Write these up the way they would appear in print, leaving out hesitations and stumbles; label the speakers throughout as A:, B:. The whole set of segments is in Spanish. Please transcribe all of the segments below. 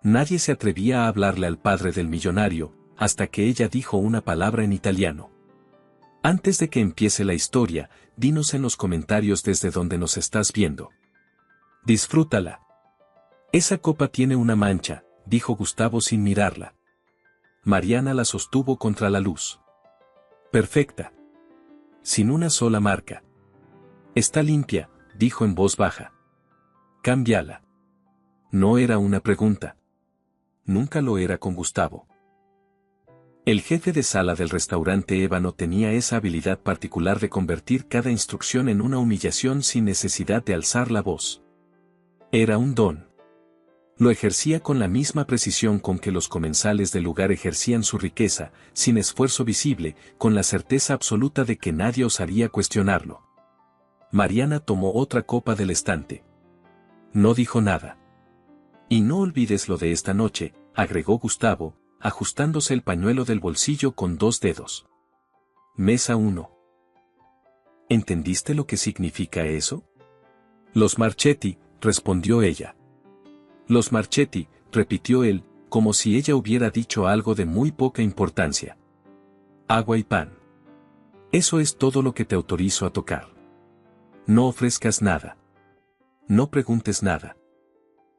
A: Nadie se atrevía a hablarle al padre del millonario, hasta que ella dijo una palabra en italiano. Antes de que empiece la historia, dinos en los comentarios desde donde nos estás viendo. Disfrútala. Esa copa tiene una mancha, dijo Gustavo sin mirarla. Mariana la sostuvo contra la luz. Perfecta. Sin una sola marca. Está limpia, dijo en voz baja. Cámbiala. No era una pregunta. Nunca lo era con Gustavo. El jefe de sala del restaurante Ébano tenía esa habilidad particular de convertir cada instrucción en una humillación sin necesidad de alzar la voz. Era un don. Lo ejercía con la misma precisión con que los comensales del lugar ejercían su riqueza, sin esfuerzo visible, con la certeza absoluta de que nadie osaría cuestionarlo. Mariana tomó otra copa del estante. No dijo nada. Y no olvides lo de esta noche, agregó Gustavo, ajustándose el pañuelo del bolsillo con 2 dedos. Mesa 1. ¿Entendiste lo que significa eso? Los Marchetti, respondió ella. Los Marchetti, repitió él, como si ella hubiera dicho algo de muy poca importancia. Agua y pan. Eso es todo lo que te autorizo a tocar. No ofrezcas nada. No preguntes nada.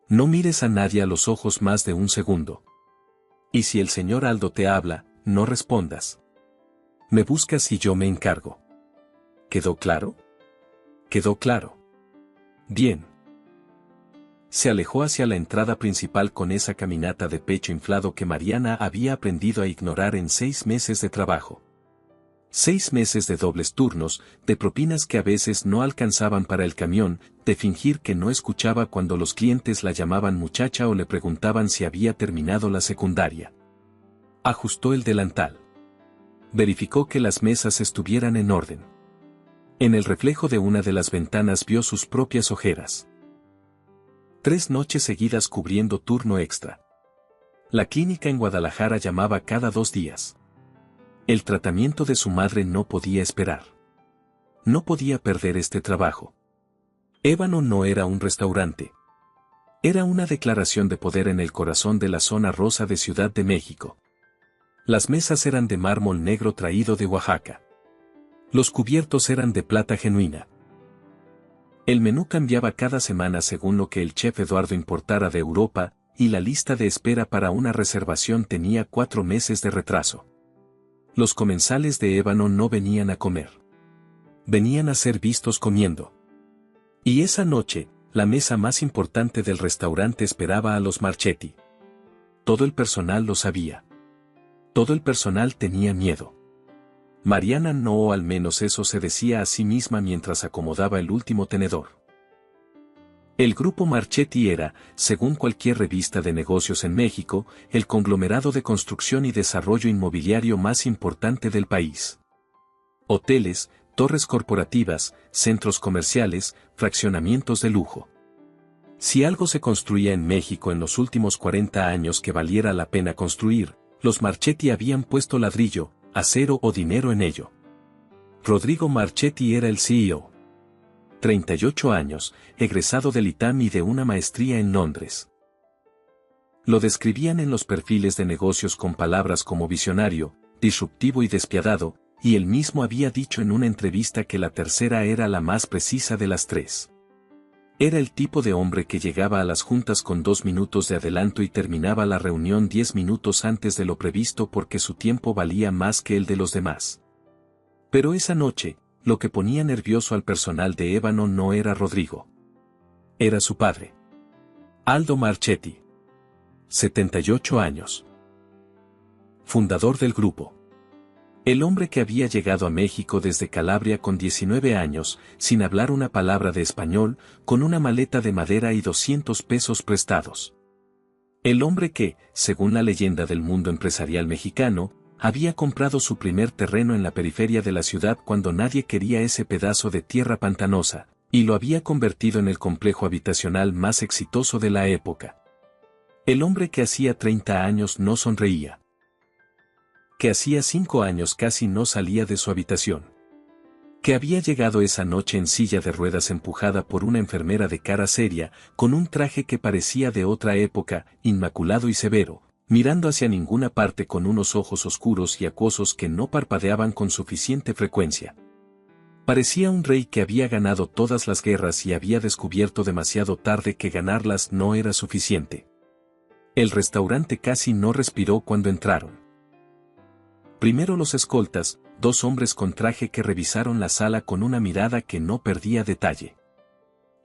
A: No mires a nadie a los ojos más de un segundo. Y si el señor Aldo te habla, no respondas. Me buscas y yo me encargo. ¿Quedó claro? ¿Quedó claro? Bien. Se alejó hacia la entrada principal con esa caminata de pecho inflado que Mariana había aprendido a ignorar en 6 meses de trabajo. 6 meses de dobles turnos, de propinas que a veces no alcanzaban para el camión, de fingir que no escuchaba cuando los clientes la llamaban muchacha o le preguntaban si había terminado la secundaria. Ajustó el delantal. Verificó que las mesas estuvieran en orden. En el reflejo de una de las ventanas vio sus propias ojeras. 3 noches seguidas cubriendo turno extra. La clínica en Guadalajara llamaba cada 2 días. El tratamiento de su madre no podía esperar. No podía perder este trabajo. Ébano no era un restaurante. Era una declaración de poder en el corazón de la zona rosa de Ciudad de México. Las mesas eran de mármol negro traído de Oaxaca. Los cubiertos eran de plata genuina. El menú cambiaba cada semana según lo que el chef Eduardo importara de Europa, y la lista de espera para una reservación tenía 4 meses de retraso. Los comensales de Ébano no venían a comer. Venían a ser vistos comiendo. Y esa noche, la mesa más importante del restaurante esperaba a los Marchetti. Todo el personal lo sabía. Todo el personal tenía miedo. Mariana no, o al menos eso se decía a sí misma mientras acomodaba el último tenedor. El grupo Marchetti era, según cualquier revista de negocios en México, el conglomerado de construcción y desarrollo inmobiliario más importante del país. Hoteles, torres corporativas, centros comerciales, fraccionamientos de lujo. Si algo se construía en México en los últimos 40 años que valiera la pena construir, los Marchetti habían puesto ladrillo, acero o dinero en ello. Rodrigo Marchetti era el CEO. 38 años, egresado del ITAM y de una maestría en Londres. Lo describían en los perfiles de negocios con palabras como visionario, disruptivo y despiadado, y él mismo había dicho en una entrevista que la tercera era la más precisa de las 3. Era el tipo de hombre que llegaba a las juntas con 2 minutos de adelanto y terminaba la reunión 10 minutos antes de lo previsto porque su tiempo valía más que el de los demás. Pero esa noche, lo que ponía nervioso al personal de Ébano no era Rodrigo. Era su padre. Aldo Marchetti. 78 años. Fundador del grupo. El hombre que había llegado a México desde Calabria con 19 años, sin hablar una palabra de español, con una maleta de madera y 200 pesos prestados. El hombre que, según la leyenda del mundo empresarial mexicano, había comprado su primer terreno en la periferia de la ciudad cuando nadie quería ese pedazo de tierra pantanosa, y lo había convertido en el complejo habitacional más exitoso de la época. El hombre que hacía 30 años no sonreía. Que hacía 5 años casi no salía de su habitación. Que había llegado esa noche en silla de ruedas empujada por una enfermera de cara seria, con un traje que parecía de otra época, inmaculado y severo, mirando hacia ninguna parte con unos ojos oscuros y acuosos que no parpadeaban con suficiente frecuencia. Parecía un rey que había ganado todas las guerras y había descubierto demasiado tarde que ganarlas no era suficiente. El restaurante casi no respiró cuando entraron. Primero los escoltas, 2 hombres con traje que revisaron la sala con una mirada que no perdía detalle.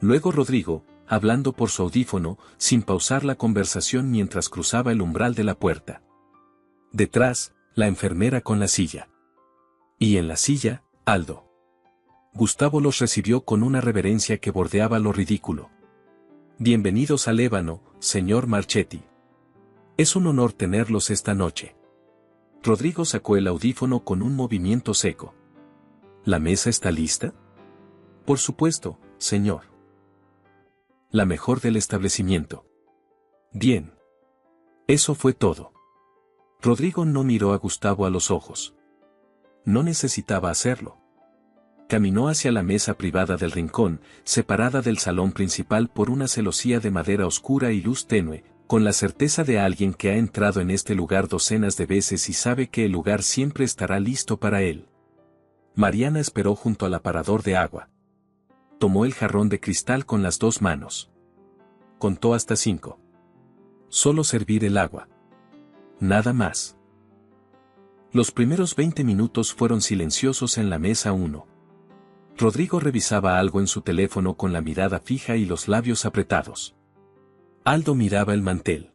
A: Luego Rodrigo, hablando por su audífono, sin pausar la conversación mientras cruzaba el umbral de la puerta. Detrás, la enfermera con la silla. Y en la silla, Aldo. Gustavo los recibió con una reverencia que bordeaba lo ridículo. Bienvenidos al Ébano, señor Marchetti. Es un honor tenerlos esta noche. Rodrigo sacó el audífono con un movimiento seco. ¿La mesa está lista? Por supuesto, señor. La mejor del establecimiento. Bien. Eso fue todo. Rodrigo no miró a Gustavo a los ojos. No necesitaba hacerlo. Caminó hacia la mesa privada del rincón, separada del salón principal por una celosía de madera oscura y luz tenue, con la certeza de alguien que ha entrado en este lugar docenas de veces y sabe que el lugar siempre estará listo para él. Mariana esperó junto al aparador de agua. Tomó el jarrón de cristal con las 2 manos. Contó hasta 5. Solo servir el agua. Nada más. Los primeros 20 minutos fueron silenciosos en la mesa 1. Rodrigo revisaba algo en su teléfono con la mirada fija y los labios apretados. Aldo miraba el mantel.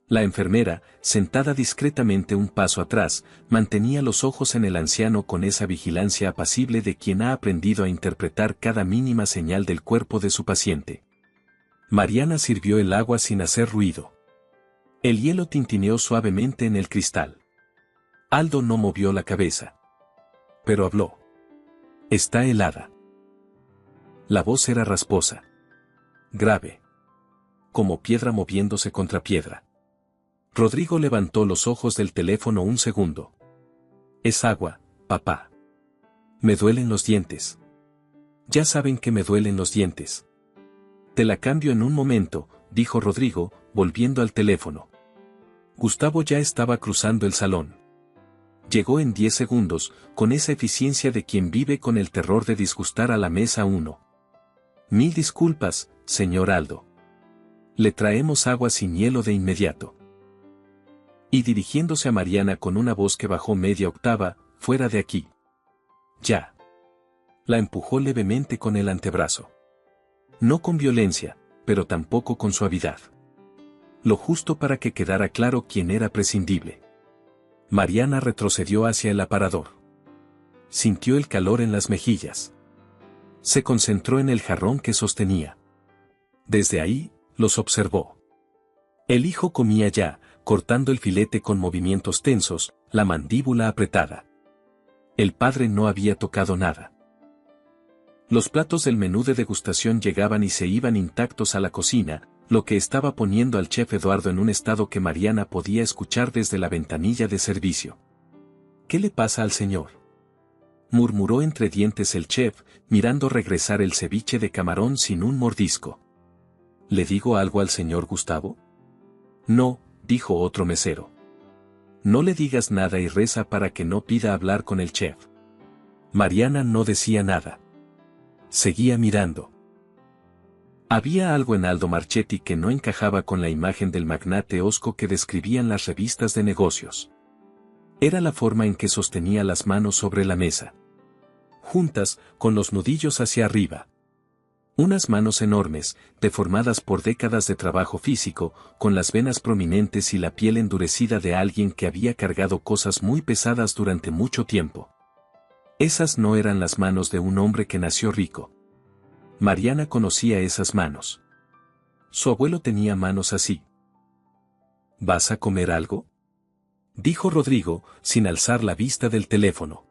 A: La enfermera, sentada discretamente un paso atrás, mantenía los ojos en el anciano con esa vigilancia apacible de quien ha aprendido a interpretar cada mínima señal del cuerpo de su paciente. Mariana sirvió el agua sin hacer ruido. El hielo tintineó suavemente en el cristal. Aldo no movió la cabeza. Pero habló. Está helada. La voz era rasposa. Grave. Como piedra moviéndose contra piedra. Rodrigo levantó los ojos del teléfono un segundo. Es agua, papá. Me duelen los dientes. Ya saben que me duelen los dientes. Te la cambio en un momento, dijo Rodrigo, volviendo al teléfono. Gustavo ya estaba cruzando el salón. Llegó en 10 segundos, con esa eficiencia de quien vive con el terror de disgustar a la mesa 1. Mil disculpas, señor Aldo. Le traemos agua sin hielo de inmediato. Y dirigiéndose a Mariana con una voz que bajó media octava, fuera de aquí. Ya. La empujó levemente con el antebrazo. No con violencia, pero tampoco con suavidad. Lo justo para que quedara claro quién era prescindible. Mariana retrocedió hacia el aparador. Sintió el calor en las mejillas. Se concentró en el jarrón que sostenía. Desde ahí, los observó. El hijo comía ya, cortando el filete con movimientos tensos, la mandíbula apretada. El padre no había tocado nada. Los platos del menú de degustación llegaban y se iban intactos a la cocina, lo que estaba poniendo al chef Eduardo en un estado que Mariana podía escuchar desde la ventanilla de servicio. ¿Qué le pasa al señor?, murmuró entre dientes el chef, mirando regresar el ceviche de camarón sin un mordisco. ¿Le digo algo al señor Gustavo? No, dijo otro mesero. No le digas nada y reza para que no pida hablar con el chef. Mariana no decía nada. Seguía mirando. Había algo en Aldo Marchetti que no encajaba con la imagen del magnate hosco que describían las revistas de negocios. Era la forma en que sostenía las manos sobre la mesa. Juntas, con los nudillos hacia arriba. Unas manos enormes, deformadas por décadas de trabajo físico, con las venas prominentes y la piel endurecida de alguien que había cargado cosas muy pesadas durante mucho tiempo. Esas no eran las manos de un hombre que nació rico. Mariana conocía esas manos. Su abuelo tenía manos así. ¿Vas a comer algo?, dijo Rodrigo, sin alzar la vista del teléfono.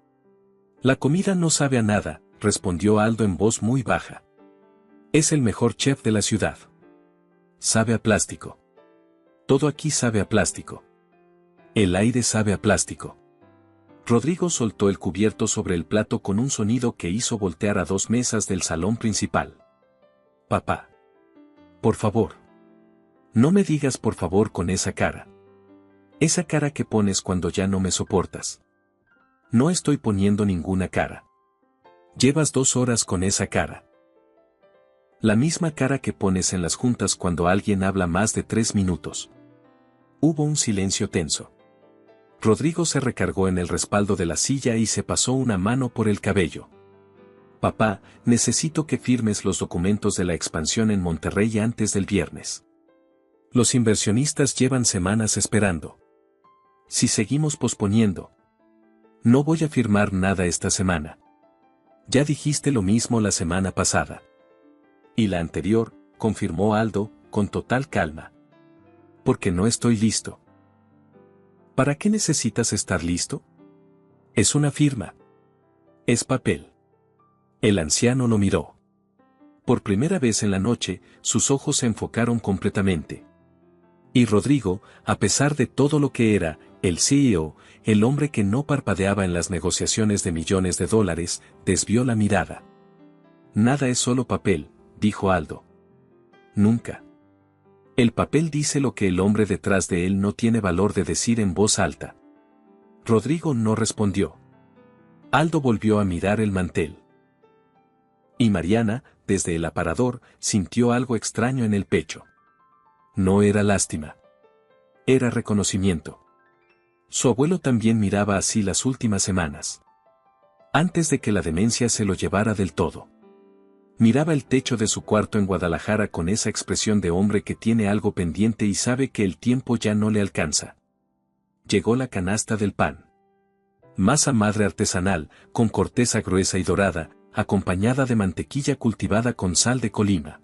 A: La comida no sabe a nada, respondió Aldo en voz muy baja. Es el mejor chef de la ciudad. Sabe a plástico. Todo aquí sabe a plástico. El aire sabe a plástico. Rodrigo soltó el cubierto sobre el plato con un sonido que hizo voltear a 2 mesas del salón principal. Papá. Por favor. No me digas por favor con esa cara. Esa cara que pones cuando ya no me soportas. No estoy poniendo ninguna cara. Llevas 2 horas con esa cara. La misma cara que pones en las juntas cuando alguien habla más de 3 minutos. Hubo un silencio tenso. Rodrigo se recargó en el respaldo de la silla y se pasó una mano por el cabello. Papá, necesito que firmes los documentos de la expansión en Monterrey antes del viernes. Los inversionistas llevan semanas esperando. Si seguimos posponiendo, no voy a firmar nada esta semana. Ya dijiste lo mismo la semana pasada. Y la anterior, confirmó Aldo, con total calma. Porque no estoy listo. ¿Para qué necesitas estar listo? Es una firma. Es papel. El anciano lo miró. Por primera vez en la noche, sus ojos se enfocaron completamente. Y Rodrigo, a pesar de todo lo que era, el CEO, el hombre que no parpadeaba en las negociaciones de millones de dólares, desvió la mirada. Nada es solo papel, dijo Aldo. Nunca. El papel dice lo que el hombre detrás de él no tiene valor de decir en voz alta. Rodrigo no respondió. Aldo volvió a mirar el mantel. Y Mariana, desde el aparador, sintió algo extraño en el pecho. No era lástima. Era reconocimiento. Su abuelo también miraba así las últimas semanas. Antes de que la demencia se lo llevara del todo. Miraba el techo de su cuarto en Guadalajara con esa expresión de hombre que tiene algo pendiente y sabe que el tiempo ya no le alcanza. Llegó la canasta del pan. Masa madre artesanal, con corteza gruesa y dorada, acompañada de mantequilla cultivada con sal de Colima.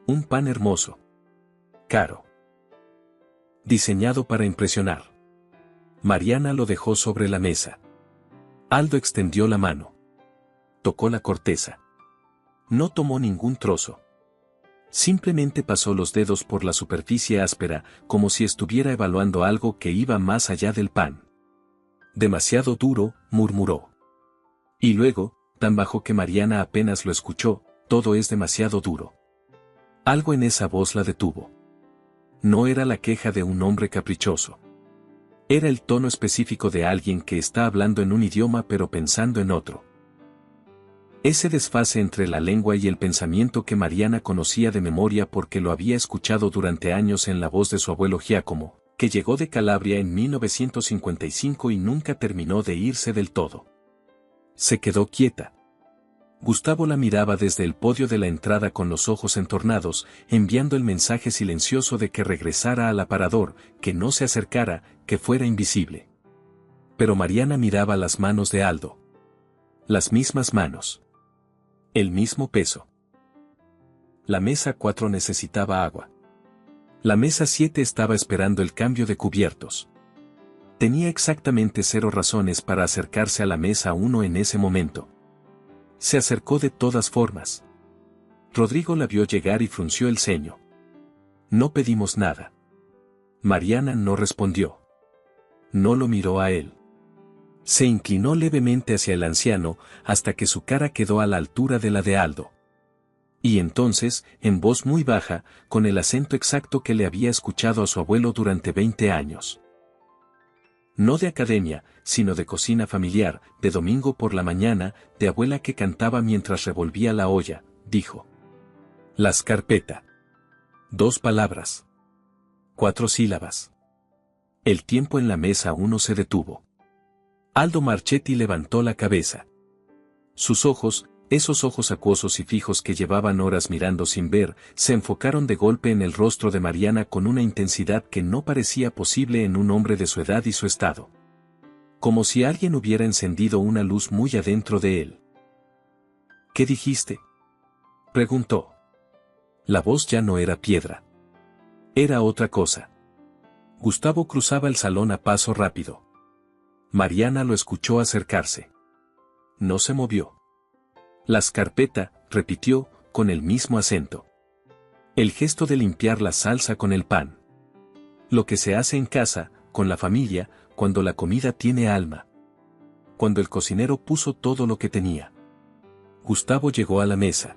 A: Un pan hermoso. Caro. Diseñado para impresionar. Mariana lo dejó sobre la mesa. Aldo extendió la mano. Tocó la corteza. No tomó ningún trozo. Simplemente pasó los dedos por la superficie áspera, como si estuviera evaluando algo que iba más allá del pan. Demasiado duro, murmuró. Y luego, tan bajo que Mariana apenas lo escuchó, todo es demasiado duro. Algo en esa voz la detuvo. No era la queja de un hombre caprichoso. Era el tono específico de alguien que está hablando en un idioma pero pensando en otro. Ese desfase entre la lengua y el pensamiento que Mariana conocía de memoria porque lo había escuchado durante años en la voz de su abuelo Giacomo, que llegó de Calabria en 1955 y nunca terminó de irse del todo. Se quedó quieta. Gustavo la miraba desde el podio de la entrada con los ojos entornados, enviando el mensaje silencioso de que regresara al aparador, que no se acercara, que fuera invisible. Pero Mariana miraba las manos de Aldo. Las mismas manos. El mismo peso. La mesa 4 necesitaba agua. La mesa 7 estaba esperando el cambio de cubiertos. Tenía exactamente 0 razones para acercarse a la mesa 1 en ese momento. Se acercó de todas formas. Rodrigo la vio llegar y frunció el ceño. No pedimos nada. Mariana no respondió. No lo miró a él. Se inclinó levemente hacia el anciano, hasta que su cara quedó a la altura de la de Aldo. Y entonces, en voz muy baja, con el acento exacto que le había escuchado a su abuelo durante 20 años. No de academia, sino de cocina familiar, de domingo por la mañana, de abuela que cantaba mientras revolvía la olla, dijo. La escarpeta. 2 palabras. 4 sílabas. El tiempo en la mesa 1 se detuvo. Aldo Marchetti levantó la cabeza. Sus ojos, esos ojos acuosos y fijos que llevaban horas mirando sin ver, se enfocaron de golpe en el rostro de Mariana con una intensidad que no parecía posible en un hombre de su edad y su estado. Como si alguien hubiera encendido una luz muy adentro de él. ¿Qué dijiste?, preguntó. La voz ya no era piedra. Era otra cosa. Gustavo cruzaba el salón a paso rápido. Mariana lo escuchó acercarse. No se movió. La escarpeta, repitió, con el mismo acento. El gesto de limpiar la salsa con el pan. Lo que se hace en casa, con la familia, cuando la comida tiene alma. cuando el cocinero puso todo lo que tenía. Gustavo llegó a la mesa.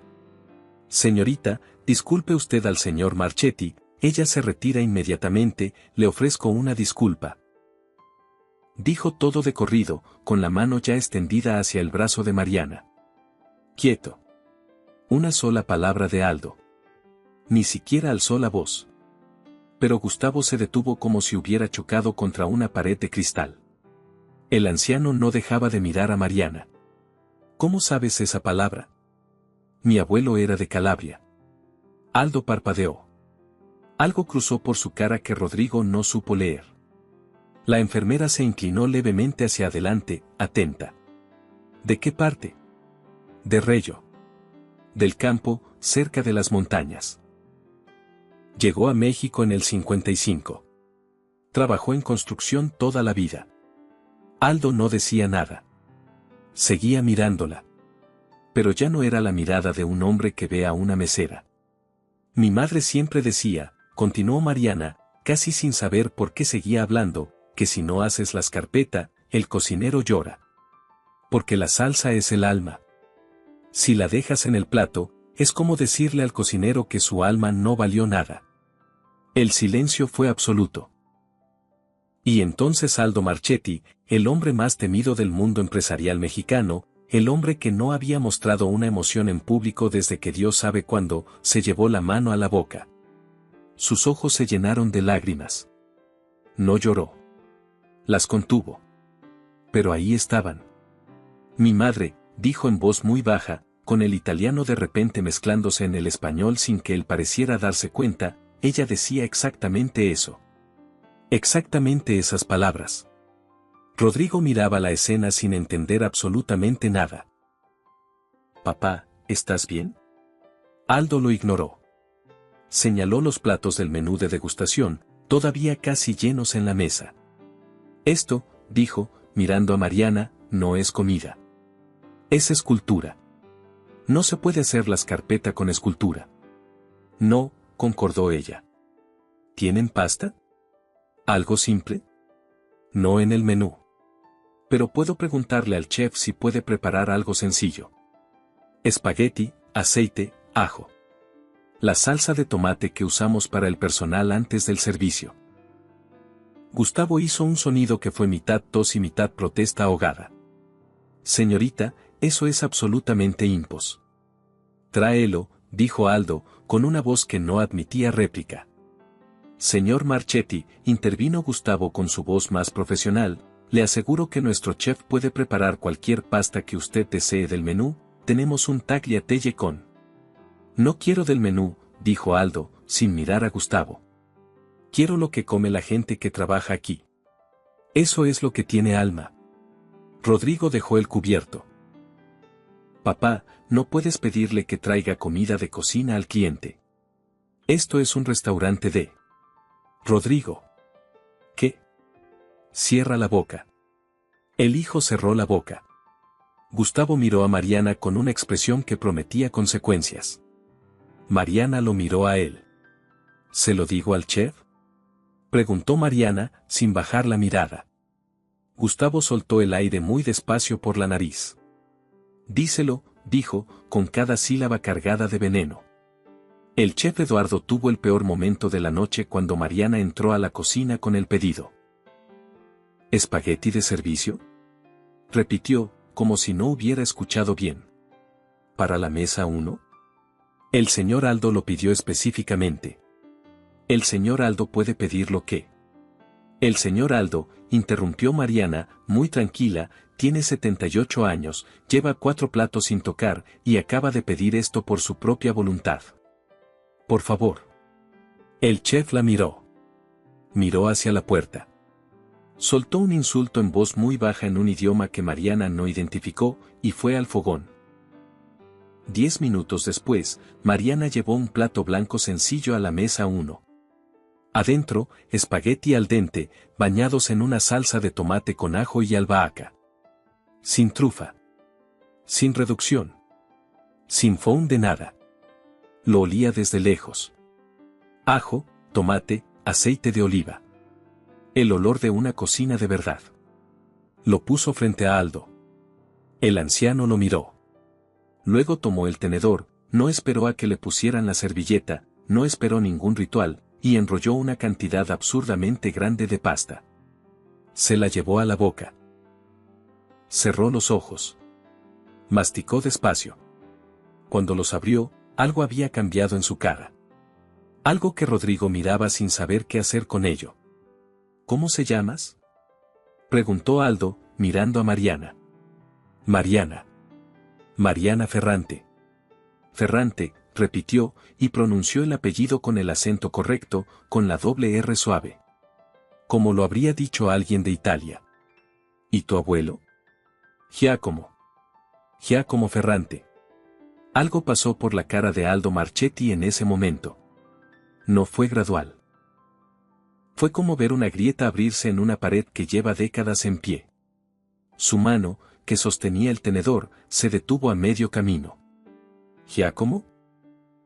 A: Señorita, disculpe usted al señor Marchetti, ella se retira inmediatamente, le ofrezco una disculpa. Dijo todo de corrido, con la mano ya extendida hacia el brazo de Mariana. Quieto. Una sola palabra de Aldo. Ni siquiera alzó la voz. Pero Gustavo se detuvo como si hubiera chocado contra una pared de cristal. El anciano no dejaba de mirar a Mariana. ¿Cómo sabes esa palabra? Mi abuelo era de Calabria. Aldo parpadeó. Algo cruzó por su cara que Rodrigo no supo leer. La enfermera se inclinó levemente hacia adelante, atenta. ¿De qué parte? De Reyo. Del campo, cerca de las montañas. Llegó a México en el 55. Trabajó en construcción toda la vida. Aldo no decía nada. Seguía mirándola. Pero ya no era la mirada de un hombre que ve a una mesera. Mi madre siempre decía, continuó Mariana, casi sin saber por qué seguía hablando, que si no haces la escarpeta, el cocinero llora. Porque la salsa es el alma. Si la dejas en el plato, es como decirle al cocinero que su alma no valió nada. El silencio fue absoluto. Y entonces Aldo Marchetti, el hombre más temido del mundo empresarial mexicano, el hombre que no había mostrado una emoción en público desde que Dios sabe cuándo, se llevó la mano a la boca. Sus ojos se llenaron de lágrimas. No lloró. Las contuvo. Pero ahí estaban. Mi madre, dijo en voz muy baja, con el italiano de repente mezclándose en el español sin que él pareciera darse cuenta, ella decía exactamente eso. Exactamente esas palabras. Rodrigo miraba la escena sin entender absolutamente nada. Papá, ¿estás bien? Aldo lo ignoró. Señaló los platos del menú de degustación, todavía casi llenos en la mesa. Esto, dijo, mirando a Mariana, no es comida. Es escultura. No se puede hacer la escarpeta con escultura. No, concordó ella. ¿Tienen pasta? ¿Algo simple? No en el menú. Pero puedo preguntarle al chef si puede preparar algo sencillo. Espagueti, aceite, ajo. La salsa de tomate que usamos para el personal antes del servicio. Gustavo hizo un sonido que fue mitad tos y mitad protesta ahogada. Señorita, eso es absolutamente impos. Tráelo, dijo Aldo, con una voz que no admitía réplica. Señor Marchetti, intervino Gustavo con su voz más profesional, le aseguro que nuestro chef puede preparar cualquier pasta que usted desee del menú, tenemos un tagliatelle con. No quiero del menú, dijo Aldo, sin mirar a Gustavo. Quiero lo que come la gente que trabaja aquí. Eso es lo que tiene alma. Rodrigo dejó el cubierto. Papá, no puedes pedirle que traiga comida de cocina al cliente. Esto es un restaurante de... Rodrigo. ¿Qué? Cierra la boca. El hijo cerró la boca. Gustavo miró a Mariana con una expresión que prometía consecuencias. Mariana lo miró a él. ¿Se lo digo al chef? Preguntó Mariana, sin bajar la mirada. Gustavo soltó el aire muy despacio por la nariz. Díselo, dijo, con cada sílaba cargada de veneno. El chef Eduardo tuvo el peor momento de la noche cuando Mariana entró a la cocina con el pedido. ¿Espagueti de servicio? Repitió, como si no hubiera escuchado bien. ¿Para la mesa 1? El señor Aldo lo pidió específicamente. El señor Aldo puede pedir lo que. El señor Aldo, interrumpió Mariana, muy tranquila, tiene 78 años, lleva 4 platos sin tocar, y acaba de pedir esto por su propia voluntad. Por favor. El chef la miró. Miró hacia la puerta. Soltó un insulto en voz muy baja en un idioma que Mariana no identificó, y fue al fogón. 10 minutos después, Mariana llevó un plato blanco sencillo a la mesa 1. Adentro, espagueti al dente, bañados en una salsa de tomate con ajo y albahaca. Sin trufa. Sin reducción. Sin fond de nada. Lo olía desde lejos. Ajo, tomate, aceite de oliva. El olor de una cocina de verdad. Lo puso frente a Aldo. El anciano lo miró. Luego tomó el tenedor, no esperó a que le pusieran la servilleta, no esperó ningún ritual, y enrolló una cantidad absurdamente grande de pasta. Se la llevó a la boca. Cerró los ojos. Masticó despacio. Cuando los abrió, algo había cambiado en su cara. Algo que Rodrigo miraba sin saber qué hacer con ello. ¿Cómo se llamas?, preguntó Aldo, mirando a Mariana. Mariana. Mariana Ferrante. Ferrante, repitió, y pronunció el apellido con el acento correcto, con la doble R suave. Como lo habría dicho alguien de Italia. ¿Y tu abuelo? Giacomo. Giacomo Ferrante. Algo pasó por la cara de Aldo Marchetti en ese momento. No fue gradual. Fue como ver una grieta abrirse en una pared que lleva décadas en pie. Su mano, que sostenía el tenedor, se detuvo a medio camino. ¿Giacomo?,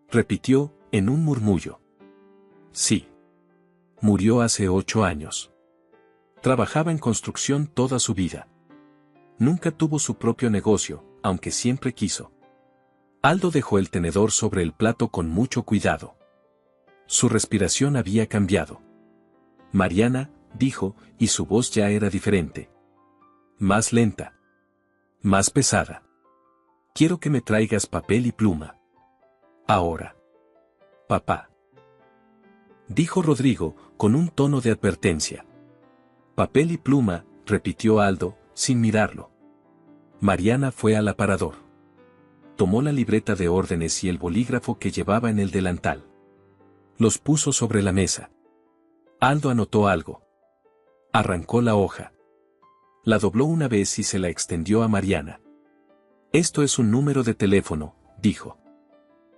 A: repitió, en un murmullo. Sí. Murió hace 8 años. Trabajaba en construcción toda su vida. Nunca tuvo su propio negocio, aunque siempre quiso. Aldo dejó el tenedor sobre el plato con mucho cuidado. Su respiración había cambiado. Mariana, dijo, y su voz ya era diferente. Más lenta. Más pesada. Quiero que me traigas papel y pluma. Ahora. Papá. Dijo Rodrigo, con un tono de advertencia. Papel y pluma, repitió Aldo, sin mirarlo. Mariana fue al aparador. Tomó la libreta de órdenes y el bolígrafo que llevaba en el delantal. Los puso sobre la mesa. Aldo anotó algo. Arrancó la hoja. La dobló una vez y se la extendió a Mariana. Esto es un número de teléfono, dijo.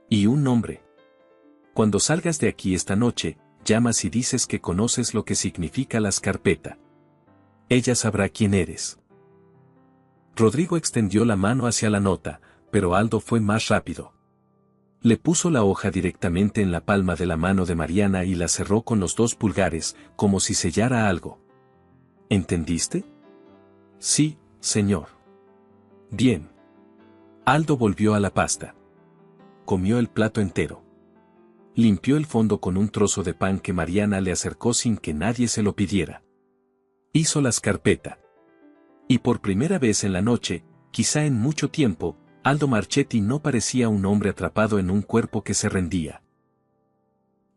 A: Y un nombre. Cuando salgas de aquí esta noche, llamas y dices que conoces lo que significa la escarpeta. Ella sabrá quién eres. Rodrigo extendió la mano hacia la nota, pero Aldo fue más rápido. Le puso la hoja directamente en la palma de la mano de Mariana y la cerró con los 2 pulgares, como si sellara algo. ¿Entendiste? Sí, señor. Bien. Aldo volvió a la pasta. Comió el plato entero. Limpió el fondo con un trozo de pan que Mariana le acercó sin que nadie se lo pidiera. Hizo la escarpeta. Y por primera vez en la noche, quizá en mucho tiempo, Aldo Marchetti no parecía un hombre atrapado en un cuerpo que se rendía.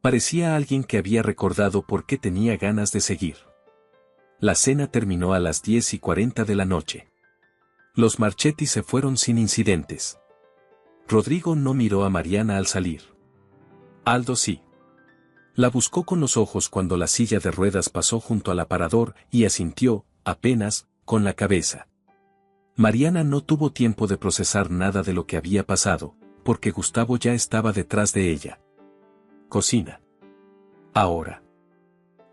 A: Parecía alguien que había recordado por qué tenía ganas de seguir. La cena terminó a las 10:40 de la noche. Los Marchetti se fueron sin incidentes. Rodrigo no miró a Mariana al salir. Aldo sí. La buscó con los ojos cuando la silla de ruedas pasó junto al aparador y asintió, apenas, con la cabeza. Mariana no tuvo tiempo de procesar nada de lo que había pasado, porque Gustavo ya estaba detrás de ella. Cocina. Ahora.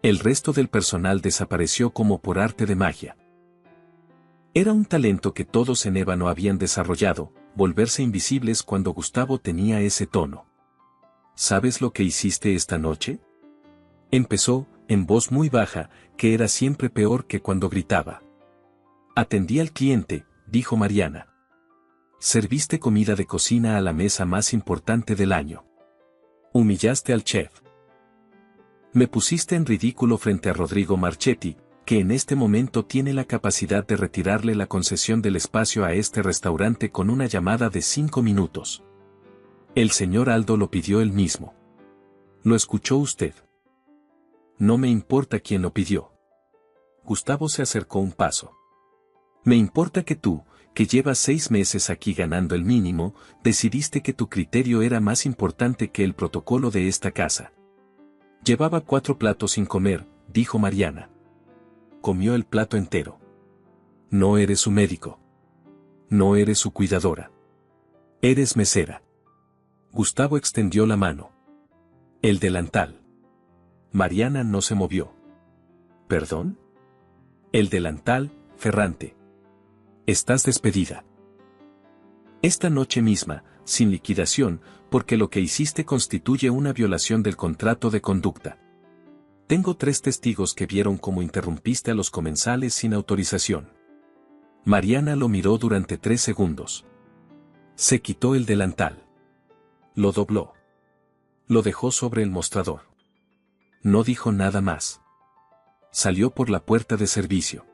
A: El resto del personal desapareció como por arte de magia. Era un talento que todos en Ébano habían desarrollado, volverse invisibles cuando Gustavo tenía ese tono. ¿Sabes lo que hiciste esta noche?, empezó, en voz muy baja, que era siempre peor que cuando gritaba. Atendí al cliente, dijo Mariana. Serviste comida de cocina a la mesa más importante del año. Humillaste al chef. Me pusiste en ridículo frente a Rodrigo Marchetti, que en este momento tiene la capacidad de retirarle la concesión del espacio a este restaurante con una llamada de 5 minutos. El señor Aldo lo pidió él mismo. ¿Lo escuchó usted? No me importa quién lo pidió. Gustavo se acercó un paso. Me importa que tú, que llevas 6 meses aquí ganando el mínimo, decidiste que tu criterio era más importante que el protocolo de esta casa. Llevaba 4 platos sin comer, dijo Mariana. Comió el plato entero. No eres su médico. No eres su cuidadora. Eres mesera. Gustavo extendió la mano. El delantal. Mariana no se movió. ¿Perdón? El delantal, Ferrante. Estás despedida. Esta noche misma, sin liquidación, porque lo que hiciste constituye una violación del contrato de conducta. Tengo 3 testigos que vieron cómo interrumpiste a los comensales sin autorización. Mariana lo miró durante 3 segundos. Se quitó el delantal. Lo dobló. Lo dejó sobre el mostrador. No dijo nada más. Salió por la puerta de servicio.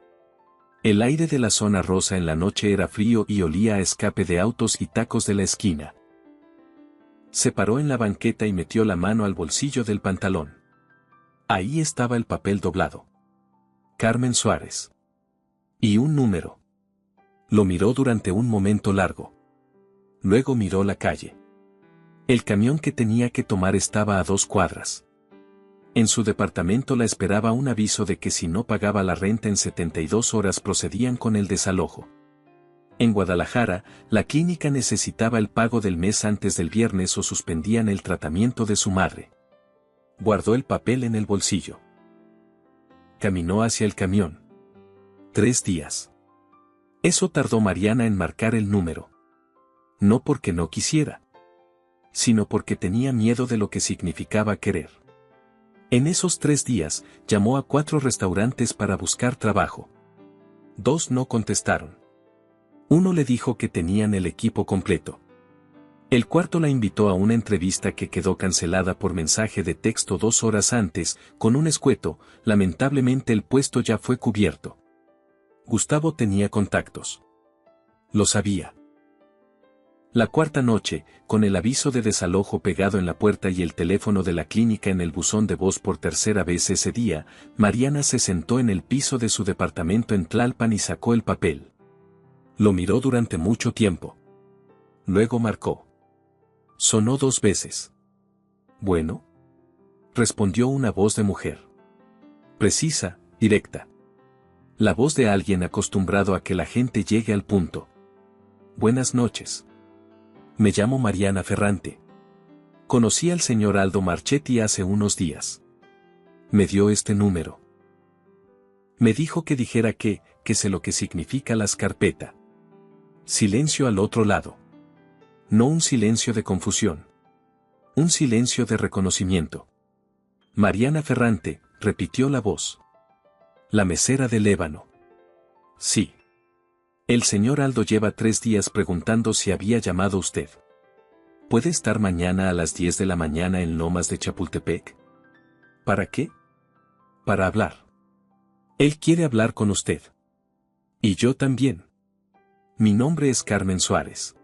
A: El aire de la zona rosa en la noche era frío y olía a escape de autos y tacos de la esquina. Se paró en la banqueta y metió la mano al bolsillo del pantalón. Ahí estaba el papel doblado. Carmen Suárez. Y un número. Lo miró durante un momento largo. Luego miró la calle. El camión que tenía que tomar estaba a 2 cuadras. En su departamento la esperaba un aviso de que si no pagaba la renta en 72 horas procedían con el desalojo. En Guadalajara, la clínica necesitaba el pago del mes antes del viernes o suspendían el tratamiento de su madre. Guardó el papel en el bolsillo. Caminó hacia el camión. 3 días. Eso tardó Mariana en marcar el número. No porque no quisiera, sino porque tenía miedo de lo que significaba querer. En esos 3 días, llamó a 4 restaurantes para buscar trabajo. 2 no contestaron. Uno le dijo que tenían el equipo completo. El cuarto la invitó a una entrevista que quedó cancelada por mensaje de texto 2 horas antes, con un escueto: lamentablemente el puesto ya fue cubierto. Gustavo tenía contactos. Lo sabía. La cuarta noche, con el aviso de desalojo pegado en la puerta y el teléfono de la clínica en el buzón de voz por tercera vez ese día, Mariana se sentó en el piso de su departamento en Tlalpan y sacó el papel. Lo miró durante mucho tiempo. Luego marcó. Sonó 2 veces. ¿Bueno? Respondió una voz de mujer. Precisa, directa. La voz de alguien acostumbrado a que la gente llegue al punto. Buenas noches. Me llamo Mariana Ferrante. Conocí al señor Aldo Marchetti hace unos días. Me dio este número. Me dijo que dijera que sé lo que significa la escarpeta. Silencio al otro lado. No un silencio de confusión. Un silencio de reconocimiento. Mariana Ferrante, repitió la voz. La mesera del ébano. Sí. El señor Aldo lleva 3 días preguntando si había llamado usted. ¿Puede estar mañana a las 10 de la mañana en Lomas de Chapultepec? ¿Para qué? Para hablar. Él quiere hablar con usted. Y yo también. Mi nombre es Carmen Suárez.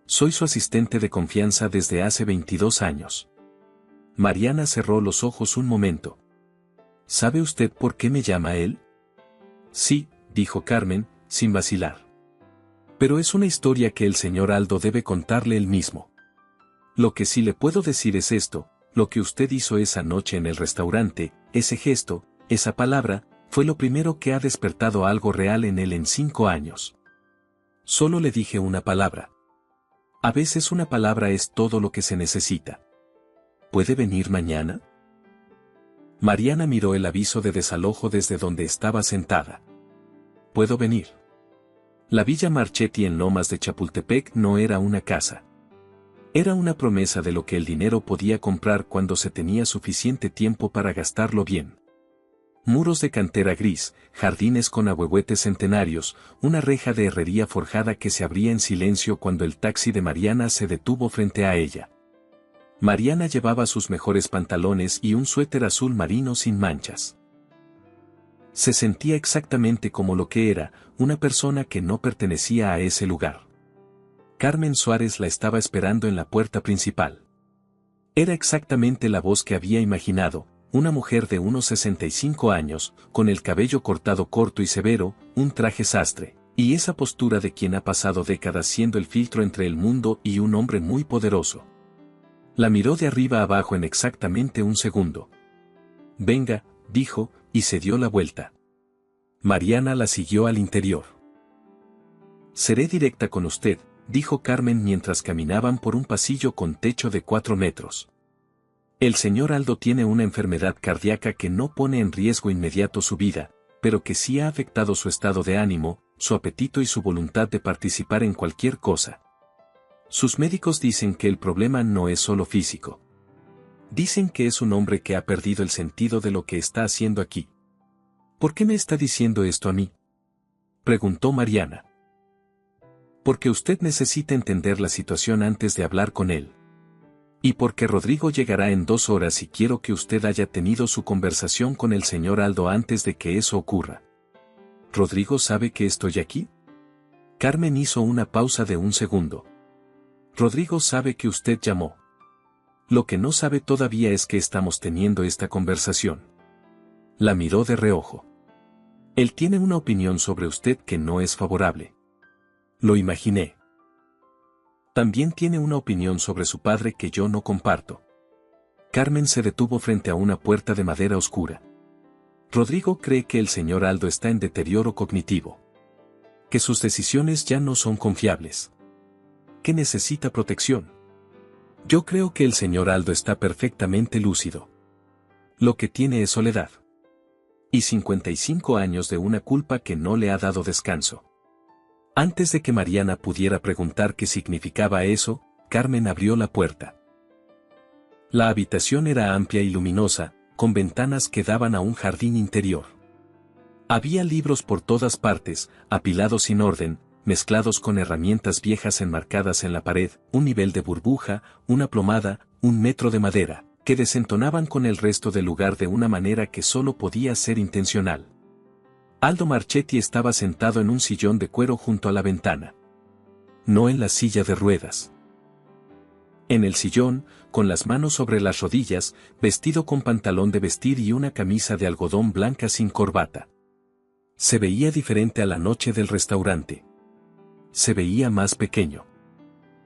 A: Soy su asistente de confianza desde hace 22 años. Mariana cerró los ojos un momento. ¿Sabe usted por qué me llama él? Sí, dijo Carmen, sin vacilar. Pero es una historia que el señor Aldo debe contarle él mismo. Lo que sí le puedo decir es esto: lo que usted hizo esa noche en el restaurante, ese gesto, esa palabra, fue lo primero que ha despertado algo real en él en 5 años. Solo le dije una palabra. A veces una palabra es todo lo que se necesita. ¿Puede venir mañana? Mariana miró el aviso de desalojo desde donde estaba sentada. ¿Puedo venir? La Villa Marchetti en Lomas de Chapultepec no era una casa. Era una promesa de lo que el dinero podía comprar cuando se tenía suficiente tiempo para gastarlo bien. Muros de cantera gris, jardines con ahuehuetes centenarios, una reja de herrería forjada que se abría en silencio cuando el taxi de Mariana se detuvo frente a ella. Mariana llevaba sus mejores pantalones y un suéter azul marino sin manchas. Se sentía exactamente como lo que era, una persona que no pertenecía a ese lugar. Carmen Suárez la estaba esperando en la puerta principal. Era exactamente la voz que había imaginado, una mujer de unos 65 años, con el cabello cortado corto y severo, un traje sastre, y esa postura de quien ha pasado décadas siendo el filtro entre el mundo y un hombre muy poderoso. La miró de arriba abajo en exactamente un segundo. Venga, dijo, y se dio la vuelta. Mariana la siguió al interior. Seré directa con usted, dijo Carmen mientras caminaban por un pasillo con techo de 4 metros. El señor Aldo tiene una enfermedad cardíaca que no pone en riesgo inmediato su vida, pero que sí ha afectado su estado de ánimo, su apetito y su voluntad de participar en cualquier cosa. Sus médicos dicen que el problema no es solo físico. Dicen que es un hombre que ha perdido el sentido de lo que está haciendo aquí. ¿Por qué me está diciendo esto a mí? Preguntó Mariana. Porque usted necesita entender la situación antes de hablar con él. Y porque Rodrigo llegará en 2 horas y quiero que usted haya tenido su conversación con el señor Aldo antes de que eso ocurra. ¿Rodrigo sabe que estoy aquí? Carmen hizo una pausa de 1 segundo. Rodrigo sabe que usted llamó. Lo que no sabe todavía es que estamos teniendo esta conversación. La miró de reojo. Él tiene una opinión sobre usted que no es favorable. Lo imaginé. También tiene una opinión sobre su padre que yo no comparto. Carmen se detuvo frente a una puerta de madera oscura. Rodrigo cree que el señor Aldo está en deterioro cognitivo. Que sus decisiones ya no son confiables. Que necesita protección. Yo creo que el señor Aldo está perfectamente lúcido. Lo que tiene es soledad. Y 55 años de una culpa que no le ha dado descanso. Antes de que Mariana pudiera preguntar qué significaba eso, Carmen abrió la puerta. La habitación era amplia y luminosa, con ventanas que daban a un jardín interior. Había libros por todas partes, apilados sin orden, mezclados con herramientas viejas enmarcadas en la pared, un nivel de burbuja, una plomada, un metro de madera, que desentonaban con el resto del lugar de una manera que solo podía ser intencional. Aldo Marchetti estaba sentado en un sillón de cuero junto a la ventana. No en la silla de ruedas. En el sillón, con las manos sobre las rodillas, vestido con pantalón de vestir y una camisa de algodón blanca sin corbata. Se veía diferente a la noche del restaurante. Se veía más pequeño.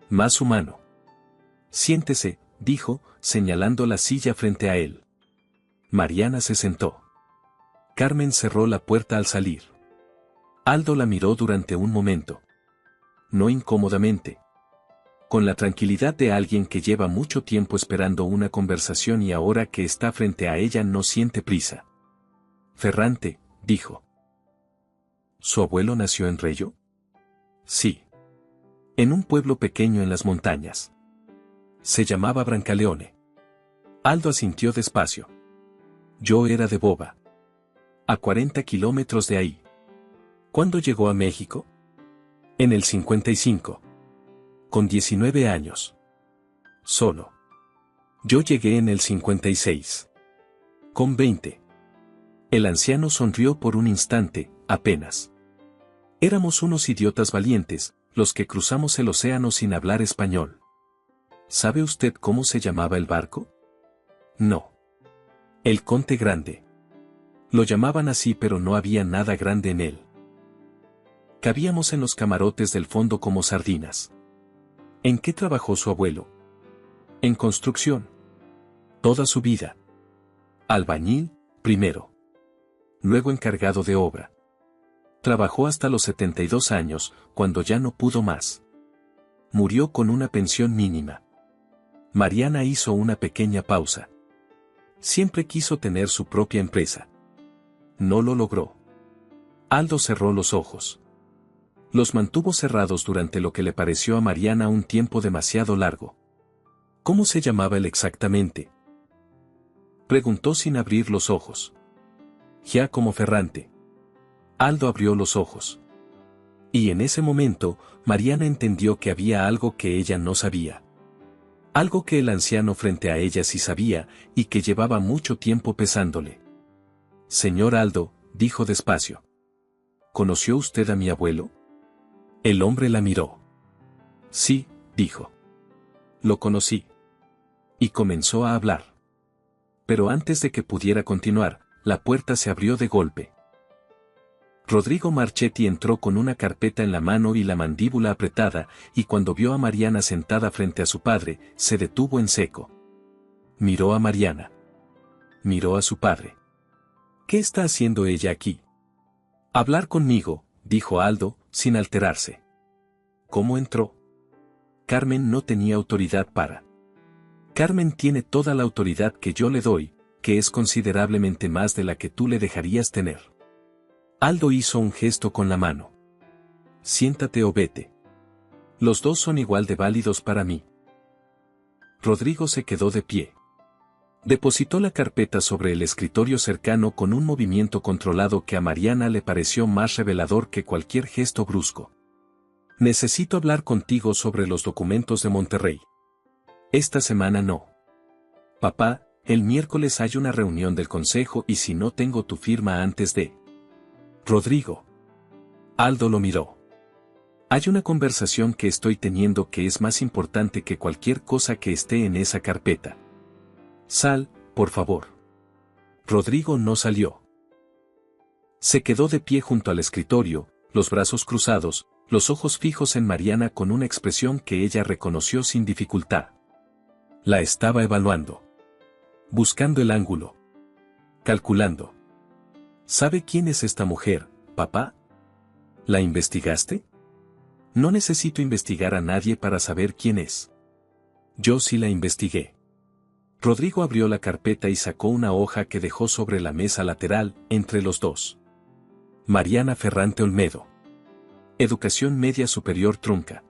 A: Más humano. Siéntese, dijo, señalando la silla frente a él. Mariana se sentó. Carmen cerró la puerta al salir. Aldo la miró durante un momento. No incómodamente. Con la tranquilidad de alguien que lleva mucho tiempo esperando una conversación y ahora que está frente a ella no siente prisa. Ferrante, dijo. ¿Su abuelo nació en Reggio? Sí. En un pueblo pequeño en las montañas. Se llamaba Brancaleone. Aldo asintió despacio. Yo era de Boba. A 40 kilómetros de ahí. ¿Cuándo llegó a México? En el 55. Con 19 años. Solo. Yo llegué en el 56. Con 20. El anciano sonrió por un instante, apenas. Éramos unos idiotas valientes, los que cruzamos el océano sin hablar español. ¿Sabe usted cómo se llamaba el barco? No. El Conte Grande. Lo llamaban así pero no había nada grande en él. Cabíamos en los camarotes del fondo como sardinas. ¿En qué trabajó su abuelo? En construcción. Toda su vida. Albañil, primero. Luego encargado de obra. Trabajó hasta los 72 años, cuando ya no pudo más. Murió con una pensión mínima. Mariana hizo una pequeña pausa. Siempre quiso tener su propia empresa. No lo logró. Aldo cerró los ojos. Los mantuvo cerrados durante lo que le pareció a Mariana un tiempo demasiado largo. ¿Cómo se llamaba él exactamente? Preguntó sin abrir los ojos. Giacomo Ferrante. Aldo abrió los ojos. Y en ese momento, Mariana entendió que había algo que ella no sabía. Algo que el anciano frente a ella sí sabía, y que llevaba mucho tiempo pesándole. Señor Aldo, dijo despacio. ¿Conoció usted a mi abuelo? El hombre la miró. Sí, dijo. Lo conocí. Y comenzó a hablar. Pero antes de que pudiera continuar, la puerta se abrió de golpe. Rodrigo Marchetti entró con una carpeta en la mano y la mandíbula apretada, y cuando vio a Mariana sentada frente a su padre, se detuvo en seco. Miró a Mariana. Miró a su padre. ¿Qué está haciendo ella aquí? Hablar conmigo, dijo Aldo, sin alterarse. ¿Cómo entró? Carmen no tenía autoridad para. Carmen tiene toda la autoridad que yo le doy, que es considerablemente más de la que tú le dejarías tener. Aldo hizo un gesto con la mano. Siéntate o vete. Los dos son igual de válidos para mí. Rodrigo se quedó de pie. Depositó la carpeta sobre el escritorio cercano con un movimiento controlado que a Mariana le pareció más revelador que cualquier gesto brusco. Necesito hablar contigo sobre los documentos de Monterrey. Esta semana no. Papá, el miércoles hay una reunión del consejo y si no tengo tu firma antes de... Rodrigo. Aldo lo miró. Hay una conversación que estoy teniendo que es más importante que cualquier cosa que esté en esa carpeta. Sal, por favor. Rodrigo no salió. Se quedó de pie junto al escritorio, los brazos cruzados, los ojos fijos en Mariana con una expresión que ella reconoció sin dificultad. La estaba evaluando. Buscando el ángulo. Calculando. ¿Sabe quién es esta mujer, papá? ¿La investigaste? No necesito investigar a nadie para saber quién es. Yo sí la investigué. Rodrigo abrió la carpeta y sacó una hoja que dejó sobre la mesa lateral, entre los dos. Mariana Ferrante Olmedo. Educación media superior trunca.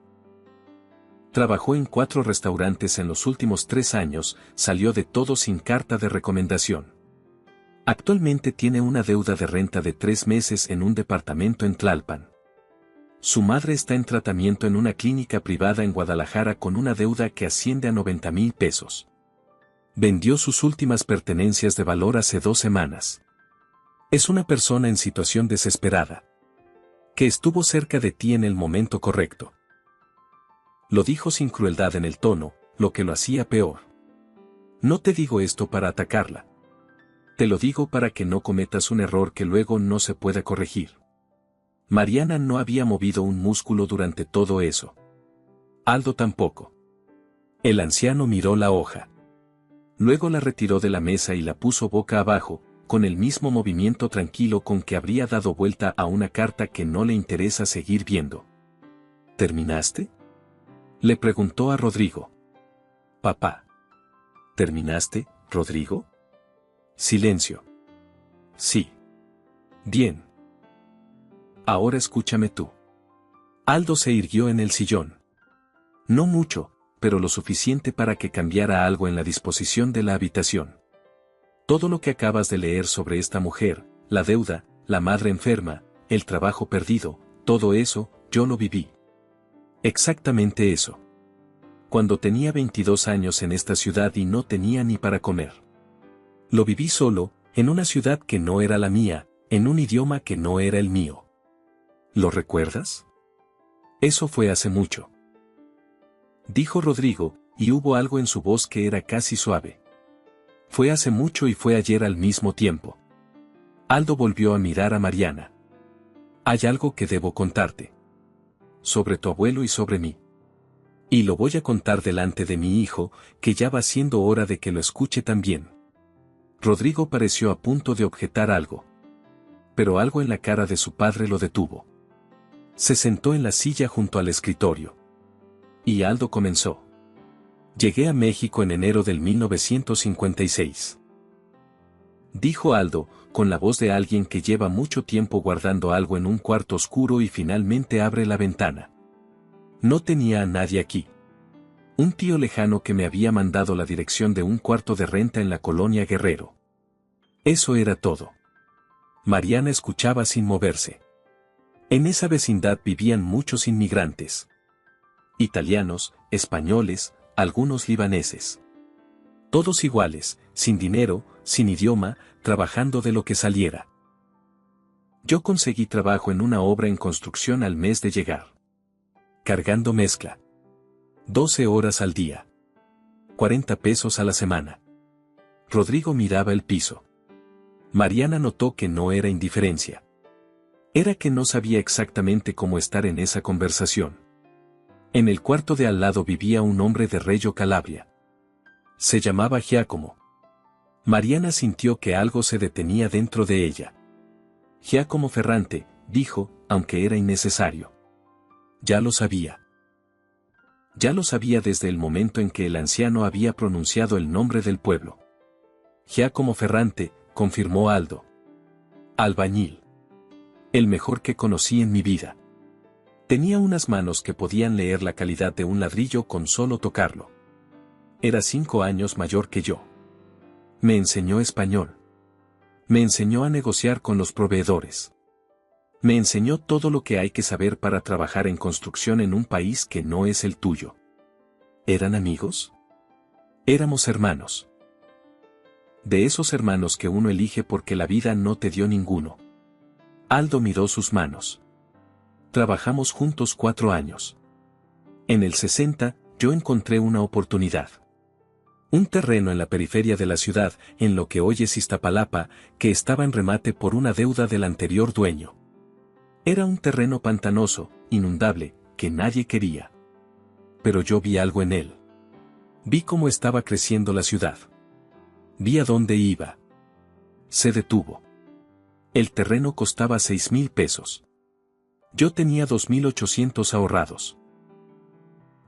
A: Trabajó en 4 restaurantes en los últimos 3 años, salió de todo sin carta de recomendación. Actualmente tiene una deuda de renta de 3 meses en un departamento en Tlalpan. Su madre está en tratamiento en una clínica privada en Guadalajara con una deuda que asciende a 90,000 pesos. Vendió sus últimas pertenencias de valor hace 2 semanas. Es una persona en situación desesperada. Que estuvo cerca de ti en el momento correcto. Lo dijo sin crueldad en el tono, lo que lo hacía peor. No te digo esto para atacarla. Te lo digo para que no cometas un error que luego no se pueda corregir. Mariana no había movido un músculo durante todo eso. Aldo tampoco. El anciano miró la hoja. Luego la retiró de la mesa y la puso boca abajo, con el mismo movimiento tranquilo con que habría dado vuelta a una carta que no le interesa seguir viendo. ¿Terminaste? Le preguntó a Rodrigo. Papá. ¿Terminaste, Rodrigo? Silencio. Sí. Bien. Ahora escúchame tú. Aldo se irguió en el sillón. No mucho, pero lo suficiente para que cambiara algo en la disposición de la habitación. Todo lo que acabas de leer sobre esta mujer, la deuda, la madre enferma, el trabajo perdido, todo eso, yo lo viví. Exactamente eso. Cuando tenía 22 años en esta ciudad y no tenía ni para comer. Lo viví solo, en una ciudad que no era la mía, en un idioma que no era el mío. ¿Lo recuerdas? Eso fue hace mucho. Dijo Rodrigo, y hubo algo en su voz que era casi suave. Fue hace mucho y fue ayer al mismo tiempo. Aldo volvió a mirar a Mariana. Hay algo que debo contarte. Sobre tu abuelo y sobre mí. Y lo voy a contar delante de mi hijo, que ya va siendo hora de que lo escuche también. Rodrigo pareció a punto de objetar algo. Pero algo en la cara de su padre lo detuvo. Se sentó en la silla junto al escritorio. Y Aldo comenzó. Llegué a México en enero del 1956. Dijo Aldo, con la voz de alguien que lleva mucho tiempo guardando algo en un cuarto oscuro y finalmente abre la ventana. No tenía a nadie aquí. Un tío lejano que me había mandado la dirección de un cuarto de renta en la colonia Guerrero. Eso era todo. Mariana escuchaba sin moverse. En esa vecindad vivían muchos inmigrantes. Italianos, españoles, algunos libaneses. Todos iguales, sin dinero, sin idioma, trabajando de lo que saliera. Yo conseguí trabajo en una obra en construcción al mes de llegar. Cargando mezcla. 12 horas al día. 40 pesos a la semana. Rodrigo miraba el piso. Mariana notó que no era indiferencia. Era que no sabía exactamente cómo estar en esa conversación. En el cuarto de al lado vivía un hombre de Reggio Calabria. Se llamaba Giacomo. Mariana sintió que algo se detenía dentro de ella. Giacomo Ferrante, dijo, aunque era innecesario. Ya lo sabía. Ya lo sabía desde el momento en que el anciano había pronunciado el nombre del pueblo. Giacomo Ferrante, confirmó Aldo. Albañil. El mejor que conocí en mi vida. Tenía unas manos que podían leer la calidad de un ladrillo con solo tocarlo. Era 5 años mayor que yo. Me enseñó español. Me enseñó a negociar con los proveedores. Me enseñó todo lo que hay que saber para trabajar en construcción en un país que no es el tuyo. ¿Eran amigos? Éramos hermanos. De esos hermanos que uno elige porque la vida no te dio ninguno. Aldo miró sus manos. Trabajamos juntos 4 años. En el 60, yo encontré una oportunidad. Un terreno en la periferia de la ciudad, en lo que hoy es Iztapalapa, que estaba en remate por una deuda del anterior dueño. Era un terreno pantanoso, inundable, que nadie quería. Pero yo vi algo en él. Vi cómo estaba creciendo la ciudad. Vi a dónde iba. Se detuvo. El terreno costaba 6,000 pesos. Yo tenía 2,800 ahorrados.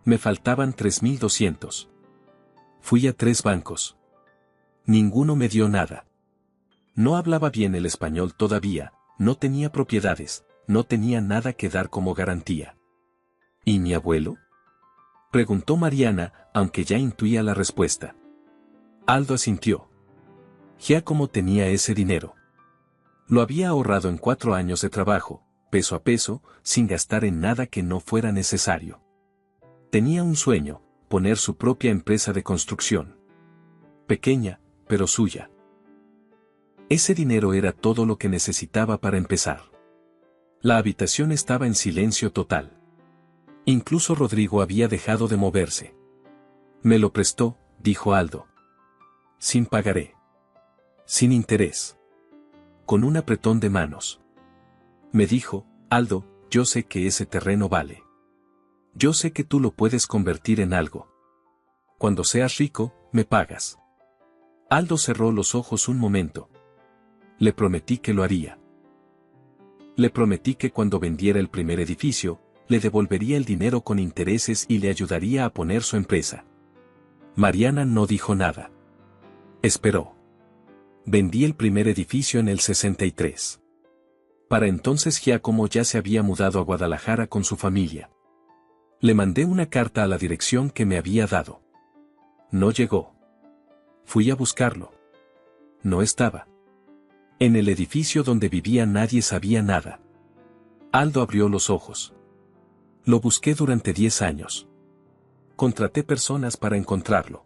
A: Me faltaban 3,200. Fui a 3 bancos. Ninguno me dio nada. No hablaba bien el español todavía, no tenía propiedades, no tenía nada que dar como garantía. ¿Y mi abuelo?, preguntó Mariana, aunque ya intuía la respuesta. Aldo asintió. Giacomo tenía ese dinero. Lo había ahorrado en 4 años de trabajo, peso a peso, sin gastar en nada que no fuera necesario. Tenía un sueño, poner su propia empresa de construcción. Pequeña, pero suya. Ese dinero era todo lo que necesitaba para empezar. La habitación estaba en silencio total. Incluso Rodrigo había dejado de moverse. Me lo prestó, dijo Aldo. Sin pagaré. Sin interés. Con un apretón de manos. Me dijo, Aldo, yo sé que ese terreno vale. Yo sé que tú lo puedes convertir en algo. Cuando seas rico, me pagas. Aldo cerró los ojos un momento. Le prometí que lo haría. Le prometí que cuando vendiera el primer edificio, le devolvería el dinero con intereses y le ayudaría a poner su empresa. Mariana no dijo nada. Esperó. Vendí el primer edificio en el 63. Para entonces Giacomo ya se había mudado a Guadalajara con su familia. Le mandé una carta a la dirección que me había dado. No llegó. Fui a buscarlo. No estaba. En el edificio donde vivía nadie sabía nada. Aldo abrió los ojos. Lo busqué durante 10 años. Contraté personas para encontrarlo.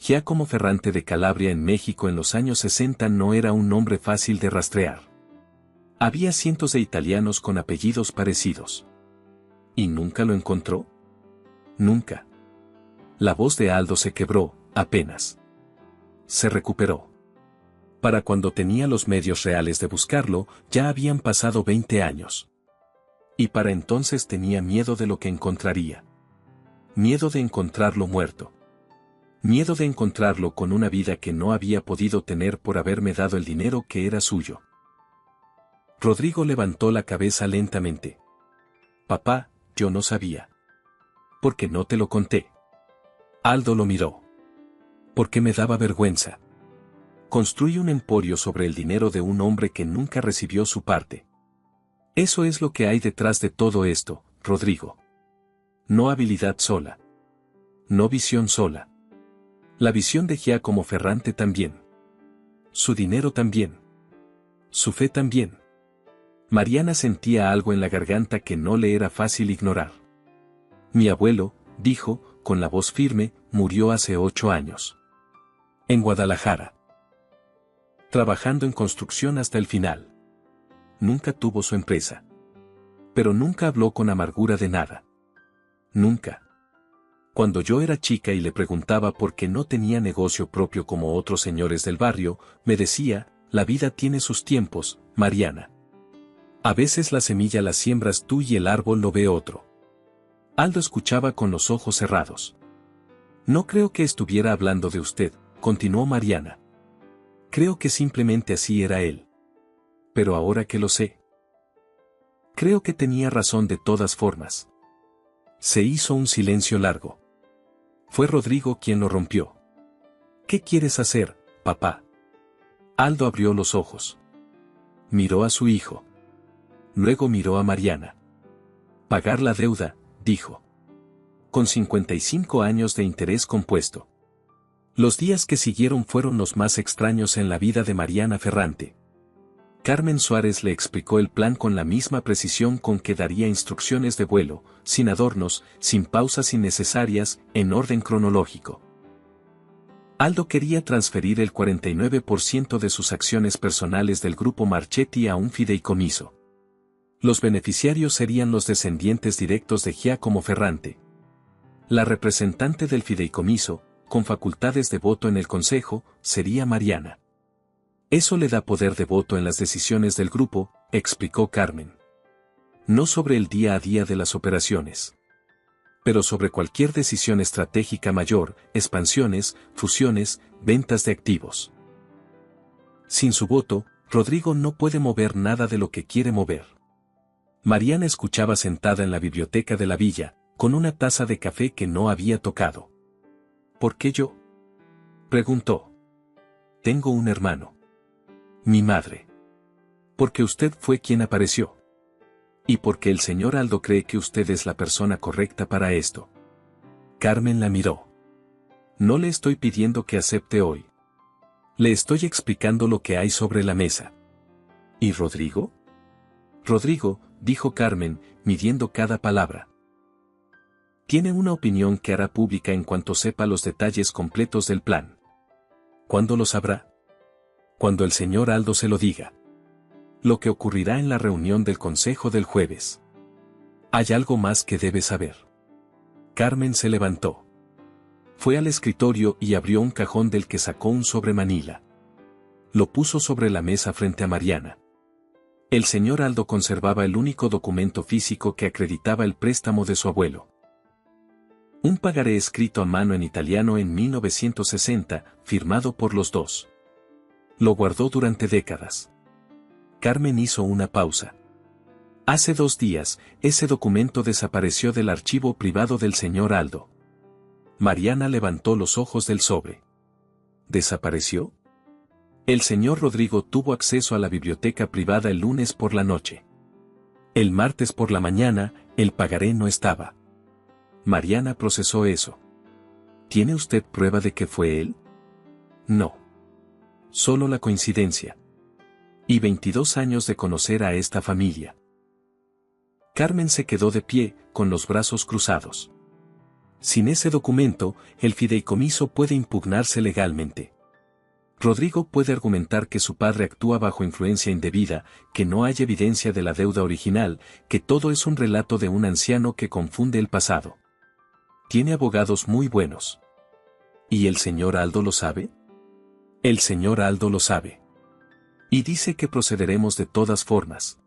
A: Giacomo Ferrante de Calabria en México en los años 60 no era un nombre fácil de rastrear. Había cientos de italianos con apellidos parecidos. ¿Y nunca lo encontró? Nunca. La voz de Aldo se quebró, apenas. Se recuperó. Para cuando tenía los medios reales de buscarlo, ya habían pasado 20 años. Y para entonces tenía miedo de lo que encontraría. Miedo de encontrarlo muerto. Miedo de encontrarlo con una vida que no había podido tener por haberme dado el dinero que era suyo. Rodrigo levantó la cabeza lentamente. Papá, yo no sabía. ¿Por qué no te lo conté? Aldo lo miró. Porque me daba vergüenza. Construí un emporio sobre el dinero de un hombre que nunca recibió su parte. Eso es lo que hay detrás de todo esto, Rodrigo. No habilidad sola. No visión sola. La visión de Giacomo Ferrante también. Su dinero también. Su fe también. Mariana sentía algo en la garganta que no le era fácil ignorar. Mi abuelo, dijo, con la voz firme, murió hace 8 años. En Guadalajara. Trabajando en construcción hasta el final. Nunca tuvo su empresa. Pero nunca habló con amargura de nada. Nunca. Cuando yo era chica y le preguntaba por qué no tenía negocio propio como otros señores del barrio, me decía, la vida tiene sus tiempos, Mariana. A veces la semilla la siembras tú y el árbol lo ve otro. Aldo escuchaba con los ojos cerrados. No creo que estuviera hablando de usted, continuó Mariana. Creo que simplemente así era él. Pero ahora que lo sé, creo que tenía razón de todas formas. Se hizo un silencio largo. Fue Rodrigo quien lo rompió. ¿Qué quieres hacer, papá? Aldo abrió los ojos. Miró a su hijo. Luego miró a Mariana. Pagar la deuda, dijo. Con 55 años de interés compuesto. Los días que siguieron fueron los más extraños en la vida de Mariana Ferrante. Carmen Suárez le explicó el plan con la misma precisión con que daría instrucciones de vuelo, sin adornos, sin pausas innecesarias, en orden cronológico. Aldo quería transferir el 49% de sus acciones personales del grupo Marchetti a un fideicomiso. Los beneficiarios serían los descendientes directos de Giacomo Ferrante. La representante del fideicomiso, con facultades de voto en el consejo, sería Mariana. Eso le da poder de voto en las decisiones del grupo, explicó Carmen. No sobre el día a día de las operaciones, pero sobre cualquier decisión estratégica mayor, expansiones, fusiones, ventas de activos. Sin su voto, Rodrigo no puede mover nada de lo que quiere mover. Mariana escuchaba sentada en la biblioteca de la villa, con una taza de café que no había tocado. ¿Por qué yo?, preguntó. Tengo un hermano. Mi madre. Porque usted fue quien apareció. Y porque el señor Aldo cree que usted es la persona correcta para esto. Carmen la miró. No le estoy pidiendo que acepte hoy. Le estoy explicando lo que hay sobre la mesa. ¿Y Rodrigo? Rodrigo, dijo Carmen, midiendo cada palabra. Tiene una opinión que hará pública en cuanto sepa los detalles completos del plan. ¿Cuándo lo sabrá? Cuando el señor Aldo se lo diga. Lo que ocurrirá en la reunión del consejo del jueves. Hay algo más que debe saber. Carmen se levantó. Fue al escritorio y abrió un cajón del que sacó un sobre manila. Lo puso sobre la mesa frente a Mariana. El señor Aldo conservaba el único documento físico que acreditaba el préstamo de su abuelo. Un pagaré escrito a mano en italiano en 1960, firmado por los dos. Lo guardó durante décadas. Carmen hizo una pausa. Hace 2 días, ese documento desapareció del archivo privado del señor Aldo. Mariana levantó los ojos del sobre. ¿Desapareció? El señor Rodrigo tuvo acceso a la biblioteca privada el lunes por la noche. El martes por la mañana, el pagaré no estaba. Mariana procesó eso. ¿Tiene usted prueba de que fue él? No. Solo la coincidencia. Y 22 años de conocer a esta familia. Carmen se quedó de pie, con los brazos cruzados. Sin ese documento, el fideicomiso puede impugnarse legalmente. Rodrigo puede argumentar que su padre actúa bajo influencia indebida, que no hay evidencia de la deuda original, que todo es un relato de un anciano que confunde el pasado. Tiene abogados muy buenos. ¿Y el señor Aldo lo sabe? El señor Aldo lo sabe. Y dice que procederemos de todas formas.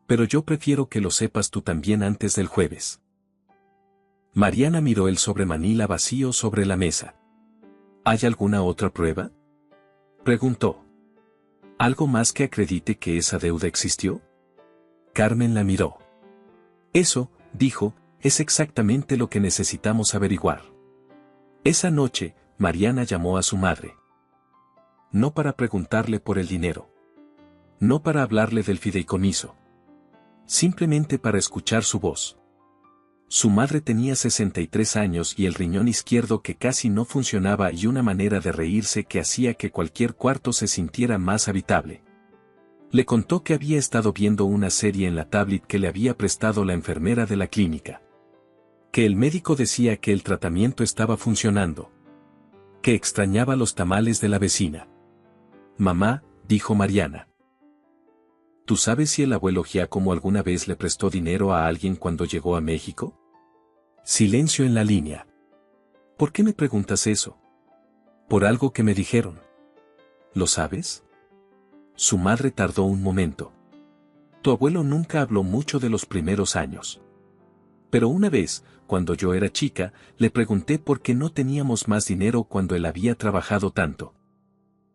A: Pero yo prefiero que lo sepas tú también antes del jueves. Mariana miró el sobre manila vacío sobre la mesa. ¿Hay alguna otra prueba?, preguntó. ¿Algo más que acredite que esa deuda existió? Carmen la miró. Eso, dijo, es exactamente lo que necesitamos averiguar. Esa noche, Mariana llamó a su madre. No para preguntarle por el dinero. No para hablarle del fideicomiso. Simplemente para escuchar su voz. Su madre tenía 63 años y el riñón izquierdo que casi no funcionaba y una manera de reírse que hacía que cualquier cuarto se sintiera más habitable. Le contó que había estado viendo una serie en la tablet que le había prestado la enfermera de la clínica. Que el médico decía que el tratamiento estaba funcionando. Que extrañaba los tamales de la vecina. Mamá, dijo Mariana. ¿Tú sabes si el abuelo Giacomo alguna vez le prestó dinero a alguien cuando llegó a México? Silencio en la línea. ¿Por qué me preguntas eso? Por algo que me dijeron. ¿Lo sabes? Su madre tardó un momento. Tu abuelo nunca habló mucho de los primeros años. Pero una vez, cuando yo era chica, le pregunté por qué no teníamos más dinero cuando él había trabajado tanto.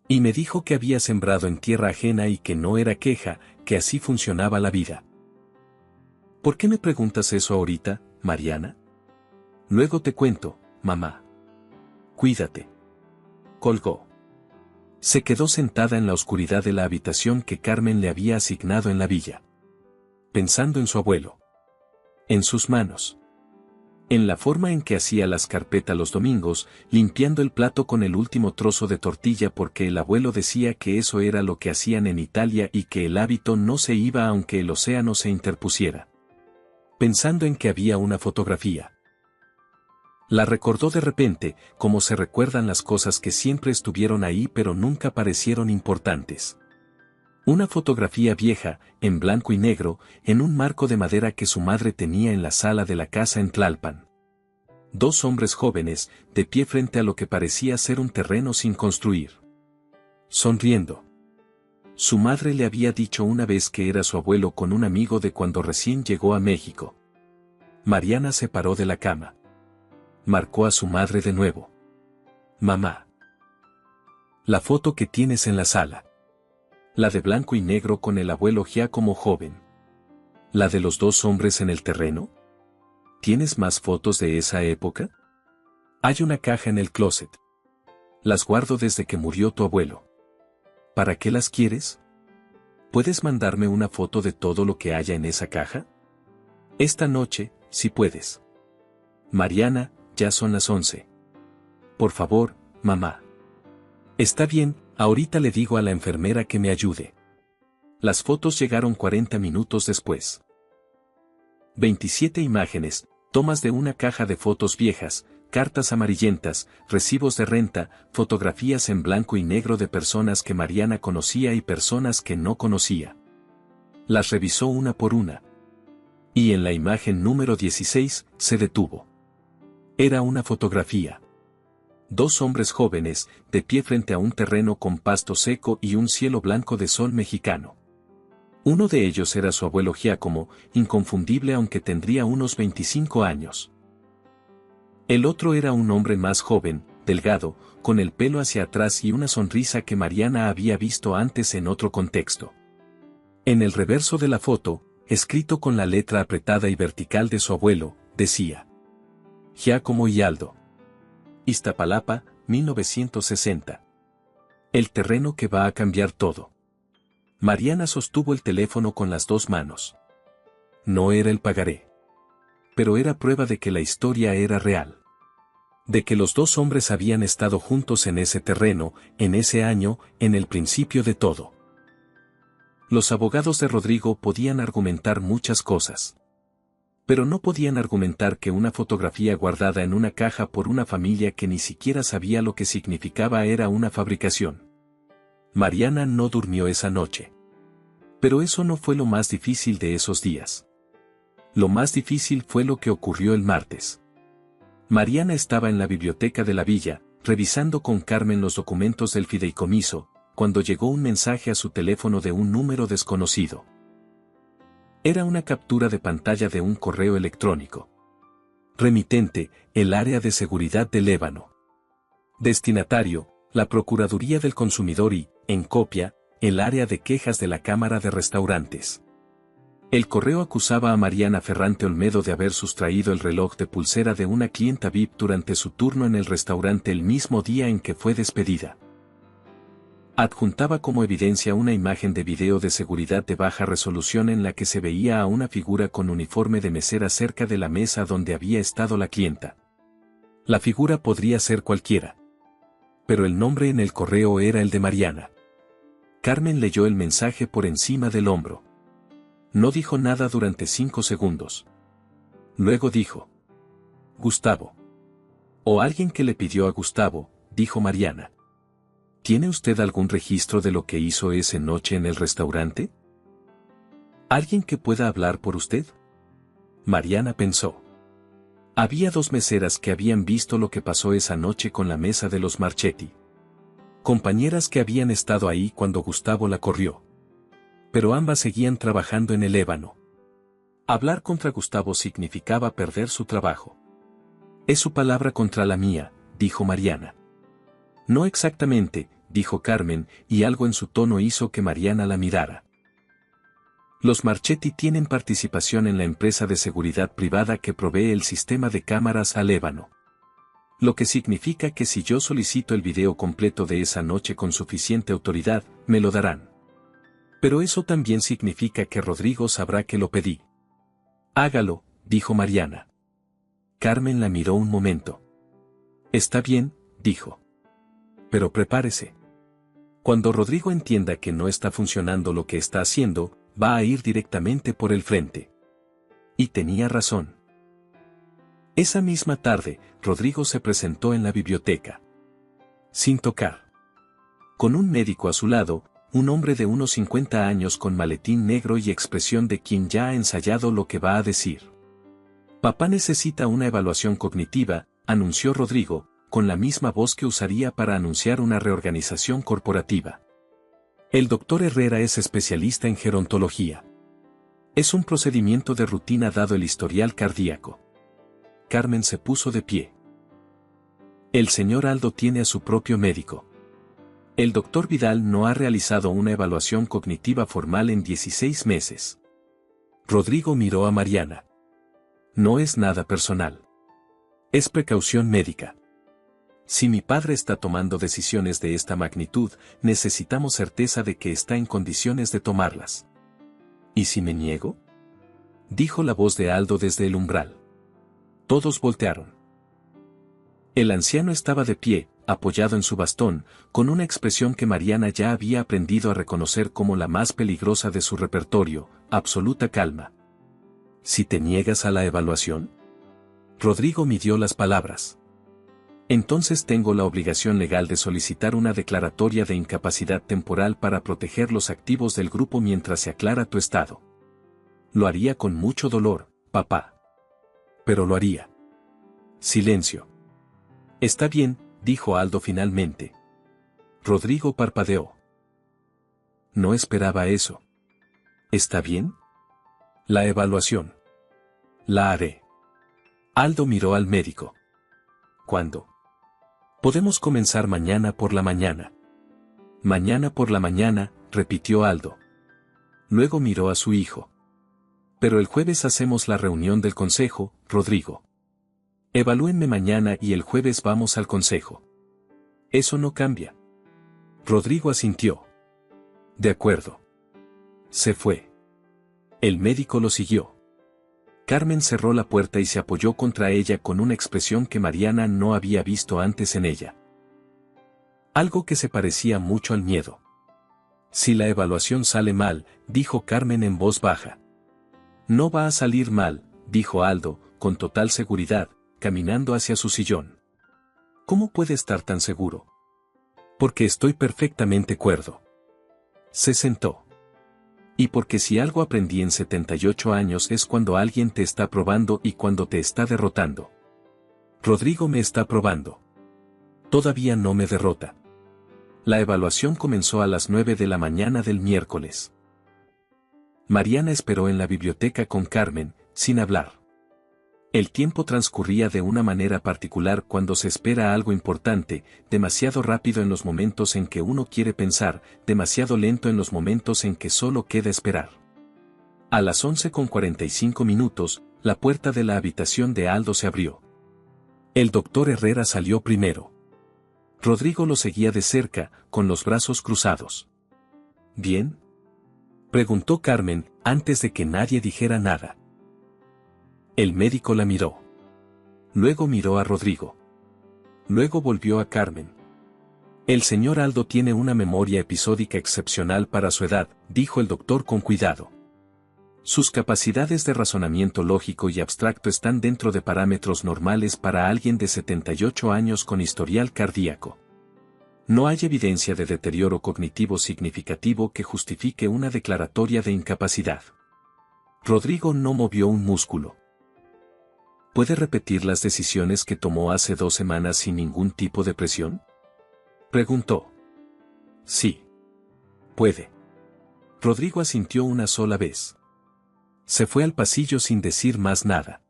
A: Y me dijo que había sembrado en tierra ajena y que no era queja, que así funcionaba la vida. ¿Por qué me preguntas eso ahorita, Mariana? Luego te cuento, mamá. Cuídate. Colgó. Se quedó sentada en la oscuridad de la habitación que Carmen le había asignado en la villa. Pensando en su abuelo. En sus manos. En la forma en que hacía las carpetas los domingos, limpiando el plato con el último trozo de tortilla porque el abuelo decía que eso era lo que hacían en Italia y que el hábito no se iba aunque el océano se interpusiera. Pensando en que había una fotografía. La recordó de repente, como se recuerdan las cosas que siempre estuvieron ahí pero nunca parecieron importantes. Una fotografía vieja, en blanco y negro, en un marco de madera que su madre tenía en la sala de la casa en Tlalpan. Dos hombres jóvenes, de pie frente a lo que parecía ser un terreno sin construir. Sonriendo. Su madre le había dicho una vez que era su abuelo con un amigo de cuando recién llegó a México. Mariana se paró de la cama. Marcó a su madre de nuevo. Mamá. La foto que tienes en la sala. La de blanco y negro con el abuelo Giacomo joven. ¿La de los dos hombres en el terreno? ¿Tienes más fotos de esa época? Hay una caja en el closet. Las guardo desde que murió tu abuelo. ¿Para qué las quieres? ¿Puedes mandarme una foto de todo lo que haya en esa caja? Esta noche, si puedes. Mariana, ya son las 11. Por favor, mamá. Está bien, ahorita le digo a la enfermera que me ayude. Las fotos llegaron 40 minutos después. 27 imágenes, tomas de una caja de fotos viejas, cartas amarillentas, recibos de renta, fotografías en blanco y negro de personas que Mariana conocía y personas que no conocía. Las revisó una por una. Y en la imagen número 16, se detuvo. Era una fotografía. Dos hombres jóvenes, de pie frente a un terreno con pasto seco y un cielo blanco de sol mexicano. Uno de ellos era su abuelo Giacomo, inconfundible aunque tendría unos 25 años. El otro era un hombre más joven, delgado, con el pelo hacia atrás y una sonrisa que Mariana había visto antes en otro contexto. En el reverso de la foto, escrito con la letra apretada y vertical de su abuelo, decía: Giacomo y Aldo. Iztapalapa, 1960. El terreno que va a cambiar todo. Mariana sostuvo el teléfono con las dos manos. No era el pagaré. Pero era prueba de que la historia era real. De que los dos hombres habían estado juntos en ese terreno, en ese año, en el principio de todo. Los abogados de Rodrigo podían argumentar muchas cosas. Pero no podían argumentar que una fotografía guardada en una caja por una familia que ni siquiera sabía lo que significaba era una fabricación. Mariana no durmió esa noche. Pero eso no fue lo más difícil de esos días. Lo más difícil fue lo que ocurrió el martes. Mariana estaba en la biblioteca de la villa, revisando con Carmen los documentos del fideicomiso, cuando llegó un mensaje a su teléfono de un número desconocido. Era una captura de pantalla de un correo electrónico. Remitente, el área de seguridad del Ébano. Destinatario, la Procuraduría del Consumidor y, en copia, el área de quejas de la Cámara de Restaurantes. El correo acusaba a Mariana Ferrante Olmedo de haber sustraído el reloj de pulsera de una clienta VIP durante su turno en el restaurante el mismo día en que fue despedida. Adjuntaba como evidencia una imagen de video de seguridad de baja resolución en la que se veía a una figura con uniforme de mesera cerca de la mesa donde había estado la clienta. La figura podría ser cualquiera. Pero el nombre en el correo era el de Mariana. Carmen leyó el mensaje por encima del hombro. No dijo nada durante 5 segundos. Luego dijo: Gustavo. O alguien que le pidió a Gustavo, dijo Mariana. ¿Tiene usted algún registro de lo que hizo esa noche en el restaurante? ¿Alguien que pueda hablar por usted? Mariana pensó. Había 2 meseras que habían visto lo que pasó esa noche con la mesa de los Marchetti. Compañeras que habían estado ahí cuando Gustavo la corrió. Pero ambas seguían trabajando en el Ébano. Hablar contra Gustavo significaba perder su trabajo. Es su palabra contra la mía, dijo Mariana. No exactamente, dijo Carmen, y algo en su tono hizo que Mariana la mirara. Los Marchetti tienen participación en la empresa de seguridad privada que provee el sistema de cámaras al Ébano. Lo que significa que si yo solicito el video completo de esa noche con suficiente autoridad, me lo darán. Pero eso también significa que Rodrigo sabrá que lo pedí. Hágalo, dijo Mariana. Carmen la miró un momento. Está bien, dijo. Pero prepárese. Cuando Rodrigo entienda que no está funcionando lo que está haciendo, va a ir directamente por el frente. Y tenía razón. Esa misma tarde, Rodrigo se presentó en la biblioteca. Sin tocar. Con un médico a su lado, un hombre de unos 50 años con maletín negro y expresión de quien ya ha ensayado lo que va a decir. Papá necesita una evaluación cognitiva, anunció Rodrigo, con la misma voz que usaría para anunciar una reorganización corporativa. El doctor Herrera es especialista en gerontología. Es un procedimiento de rutina dado el historial cardíaco. Carmen se puso de pie. El señor Aldo tiene a su propio médico. El doctor Vidal no ha realizado una evaluación cognitiva formal en 16 meses. Rodrigo miró a Mariana. No es nada personal. Es precaución médica. Si mi padre está tomando decisiones de esta magnitud, necesitamos certeza de que está en condiciones de tomarlas. ¿Y si me niego? Dijo la voz de Aldo desde el umbral. Todos voltearon. El anciano estaba de pie, apoyado en su bastón, con una expresión que Mariana ya había aprendido a reconocer como la más peligrosa de su repertorio, absoluta calma. ¿Si te niegas a la evaluación? Rodrigo midió las palabras. Entonces tengo la obligación legal de solicitar una declaratoria de incapacidad temporal para proteger los activos del grupo mientras se aclara tu estado. Lo haría con mucho dolor, papá. Pero lo haría. Silencio. Está bien, dijo Aldo finalmente. Rodrigo parpadeó. No esperaba eso. ¿Está bien? La evaluación. La haré. Aldo miró al médico. ¿Cuándo? Podemos comenzar mañana por la mañana. Mañana por la mañana, repitió Aldo. Luego miró a su hijo. Pero el jueves hacemos la reunión del consejo, Rodrigo. Evalúenme mañana y el jueves vamos al consejo. Eso no cambia. Rodrigo asintió. De acuerdo. Se fue. El médico lo siguió. Carmen cerró la puerta y se apoyó contra ella con una expresión que Mariana no había visto antes en ella. Algo que se parecía mucho al miedo. Si la evaluación sale mal, dijo Carmen en voz baja. No va a salir mal, dijo Aldo, con total seguridad, caminando hacia su sillón. ¿Cómo puede estar tan seguro? Porque estoy perfectamente cuerdo. Se sentó. Y porque si algo aprendí en 78 años es cuando alguien te está probando y cuando te está derrotando. Rodrigo me está probando. Todavía no me derrota. La evaluación comenzó a las 9 de la mañana del miércoles. Mariana esperó en la biblioteca con Carmen, sin hablar. El tiempo transcurría de una manera particular cuando se espera algo importante, demasiado rápido en los momentos en que uno quiere pensar, demasiado lento en los momentos en que solo queda esperar. A las 11:45, la puerta de la habitación de Aldo se abrió. El doctor Herrera salió primero. Rodrigo lo seguía de cerca, con los brazos cruzados. ¿Bien?, preguntó Carmen, antes de que nadie dijera nada. El médico la miró. Luego miró a Rodrigo. Luego volvió a Carmen. El señor Aldo tiene una memoria episódica excepcional para su edad, dijo el doctor con cuidado. Sus capacidades de razonamiento lógico y abstracto están dentro de parámetros normales para alguien de 78 años con historial cardíaco. No hay evidencia de deterioro cognitivo significativo que justifique una declaratoria de incapacidad. Rodrigo no movió un músculo. ¿Puede repetir las decisiones que tomó hace 2 semanas sin ningún tipo de presión?, preguntó. Sí. Puede. Rodrigo asintió una sola vez. Se fue al pasillo sin decir más nada.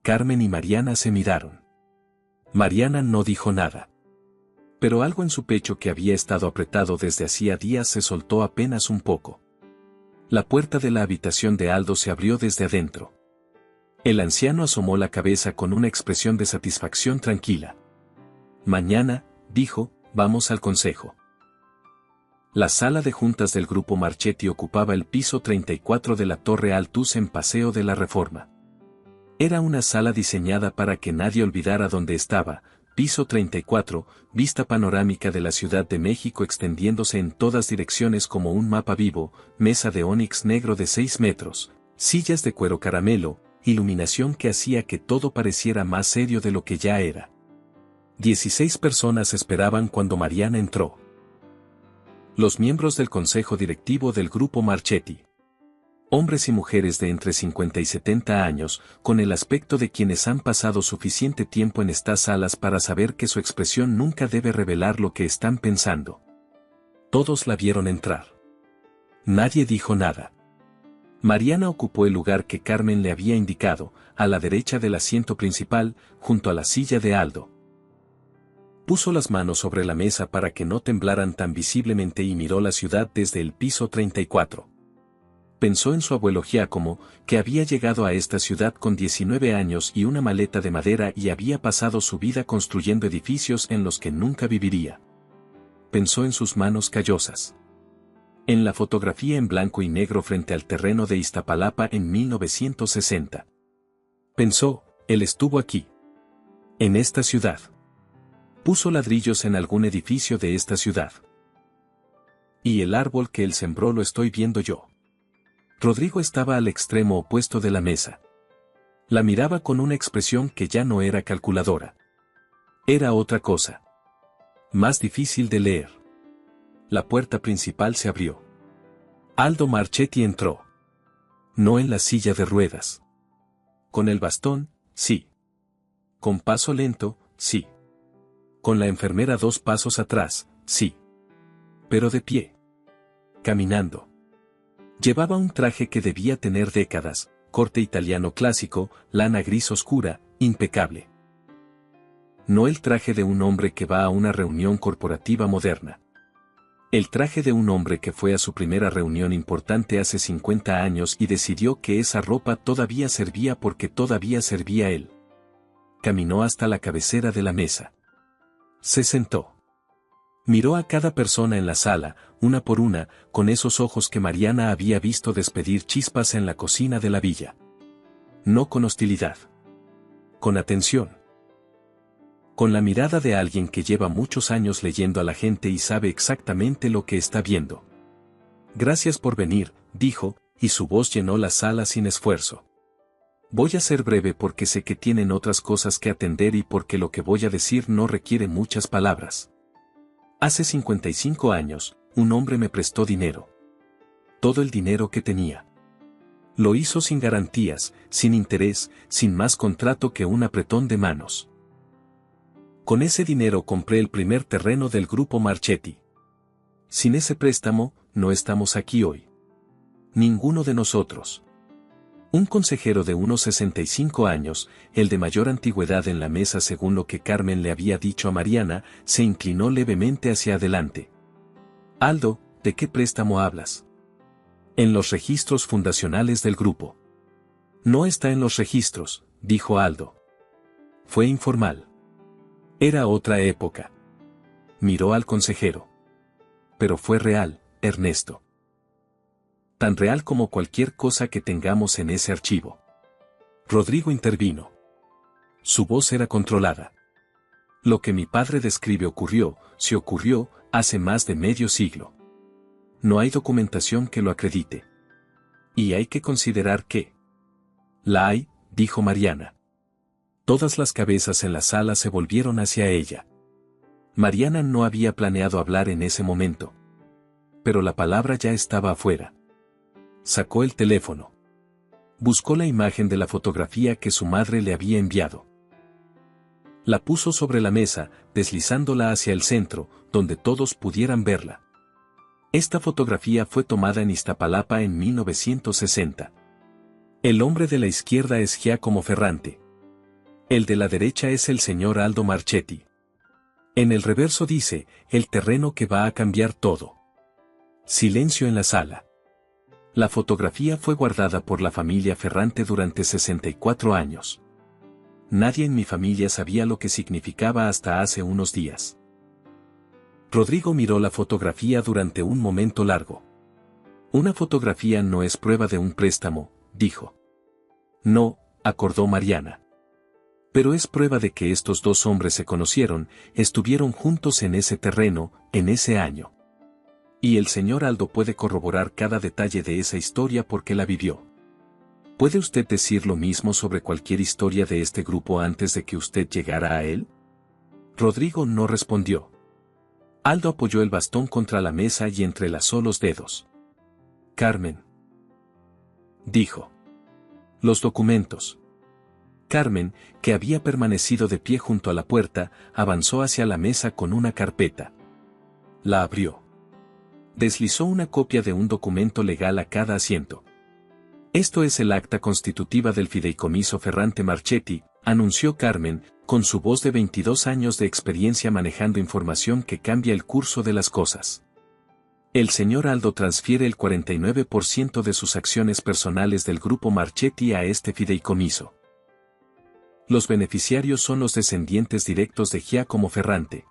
A: Carmen y Mariana se miraron. Mariana no dijo nada. Pero algo en su pecho que había estado apretado desde hacía días se soltó apenas un poco. La puerta de la habitación de Aldo se abrió desde adentro. El anciano asomó la cabeza con una expresión de satisfacción tranquila. Mañana, dijo, vamos al consejo. La sala de juntas del Grupo Marchetti ocupaba el piso 34 de la Torre Altus en Paseo de la Reforma. Era una sala diseñada para que nadie olvidara dónde estaba, piso 34, vista panorámica de la Ciudad de México extendiéndose en todas direcciones como un mapa vivo, mesa de ónix negro de 6 metros, sillas de cuero caramelo, iluminación que hacía que todo pareciera más serio de lo que ya era. 16 personas esperaban cuando Mariana entró. Los miembros del consejo directivo del Grupo Marchetti. Hombres y mujeres de entre 50 y 70 años, con el aspecto de quienes han pasado suficiente tiempo en estas salas para saber que su expresión nunca debe revelar lo que están pensando. Todos la vieron entrar. Nadie dijo nada. Mariana ocupó el lugar que Carmen le había indicado, a la derecha del asiento principal, junto a la silla de Aldo. Puso las manos sobre la mesa para que no temblaran tan visiblemente y miró la ciudad desde el piso 34. Pensó en su abuelo Giacomo, que había llegado a esta ciudad con 19 años y una maleta de madera y había pasado su vida construyendo edificios en los que nunca viviría. Pensó en sus manos callosas. En la fotografía en blanco y negro frente al terreno de Iztapalapa en 1960. Pensó, él estuvo aquí. En esta ciudad. Puso ladrillos en algún edificio de esta ciudad. Y el árbol que él sembró lo estoy viendo yo. Rodrigo estaba al extremo opuesto de la mesa. La miraba con una expresión que ya no era calculadora. Era otra cosa. Más difícil de leer. La puerta principal se abrió. Aldo Marchetti entró. No en la silla de ruedas. Con el bastón, sí. Con paso lento, sí. Con la enfermera 2 pasos atrás, sí. Pero de pie. Caminando. Llevaba un traje que debía tener décadas, corte italiano clásico, lana gris oscura, impecable. No el traje de un hombre que va a una reunión corporativa moderna. El traje de un hombre que fue a su primera reunión importante hace 50 años y decidió que esa ropa todavía servía porque todavía servía él. Caminó hasta la cabecera de la mesa. Se sentó. Miró a cada persona en la sala, una por una, con esos ojos que Mariana había visto despedir chispas en la cocina de la villa. No con hostilidad. Con atención. Con la mirada de alguien que lleva muchos años leyendo a la gente y sabe exactamente lo que está viendo. Gracias por venir, dijo, y su voz llenó la sala sin esfuerzo. Voy a ser breve porque sé que tienen otras cosas que atender y porque lo que voy a decir no requiere muchas palabras. Hace 55 años, un hombre me prestó dinero. Todo el dinero que tenía. Lo hizo sin garantías, sin interés, sin más contrato que un apretón de manos. Con ese dinero compré el primer terreno del Grupo Marchetti. Sin ese préstamo, no estamos aquí hoy. Ninguno de nosotros. Un consejero de unos 65 años, el de mayor antigüedad en la mesa según lo que Carmen le había dicho a Mariana, se inclinó levemente hacia adelante. Aldo, ¿de qué préstamo hablas? En los registros fundacionales del grupo. No está en los registros, dijo Aldo. Fue informal. Era otra época. Miró al consejero. Pero fue real, Ernesto. Tan real como cualquier cosa que tengamos en ese archivo. Rodrigo intervino. Su voz era controlada. Lo que mi padre describe ocurrió, se ocurrió, hace más de medio siglo. No hay documentación que lo acredite. Y hay que considerar que... La hay, dijo Mariana. Todas las cabezas en la sala se volvieron hacia ella. Mariana no había planeado hablar en ese momento. Pero la palabra ya estaba afuera. Sacó el teléfono. Buscó la imagen de la fotografía que su madre le había enviado. La puso sobre la mesa, deslizándola hacia el centro, donde todos pudieran verla. Esta fotografía fue tomada en Iztapalapa en 1960. El hombre de la izquierda es Giacomo Ferrante. El de la derecha es el señor Aldo Marchetti. En el reverso dice, el terreno que va a cambiar todo. Silencio en la sala. La fotografía fue guardada por la familia Ferrante durante 64 años. Nadie en mi familia sabía lo que significaba hasta hace unos días. Rodrigo miró la fotografía durante un momento largo. Una fotografía no es prueba de un préstamo, dijo. No, acordó Mariana. Pero es prueba de que estos dos hombres se conocieron, estuvieron juntos en ese terreno, en ese año. Y el señor Aldo puede corroborar cada detalle de esa historia porque la vivió. ¿Puede usted decir lo mismo sobre cualquier historia de este grupo antes de que usted llegara a él? Rodrigo no respondió. Aldo apoyó el bastón contra la mesa y entrelazó los dedos. Carmen, dijo. Los documentos. Carmen, que había permanecido de pie junto a la puerta, avanzó hacia la mesa con una carpeta. La abrió. Deslizó una copia de un documento legal a cada asiento. Esto es el acta constitutiva del fideicomiso Ferrante Marchetti, anunció Carmen, con su voz de 22 años de experiencia manejando información que cambia el curso de las cosas. El señor Aldo transfiere el 49% de sus acciones personales del grupo Marchetti a este fideicomiso. Los beneficiarios son los descendientes directos de Giacomo Ferrante.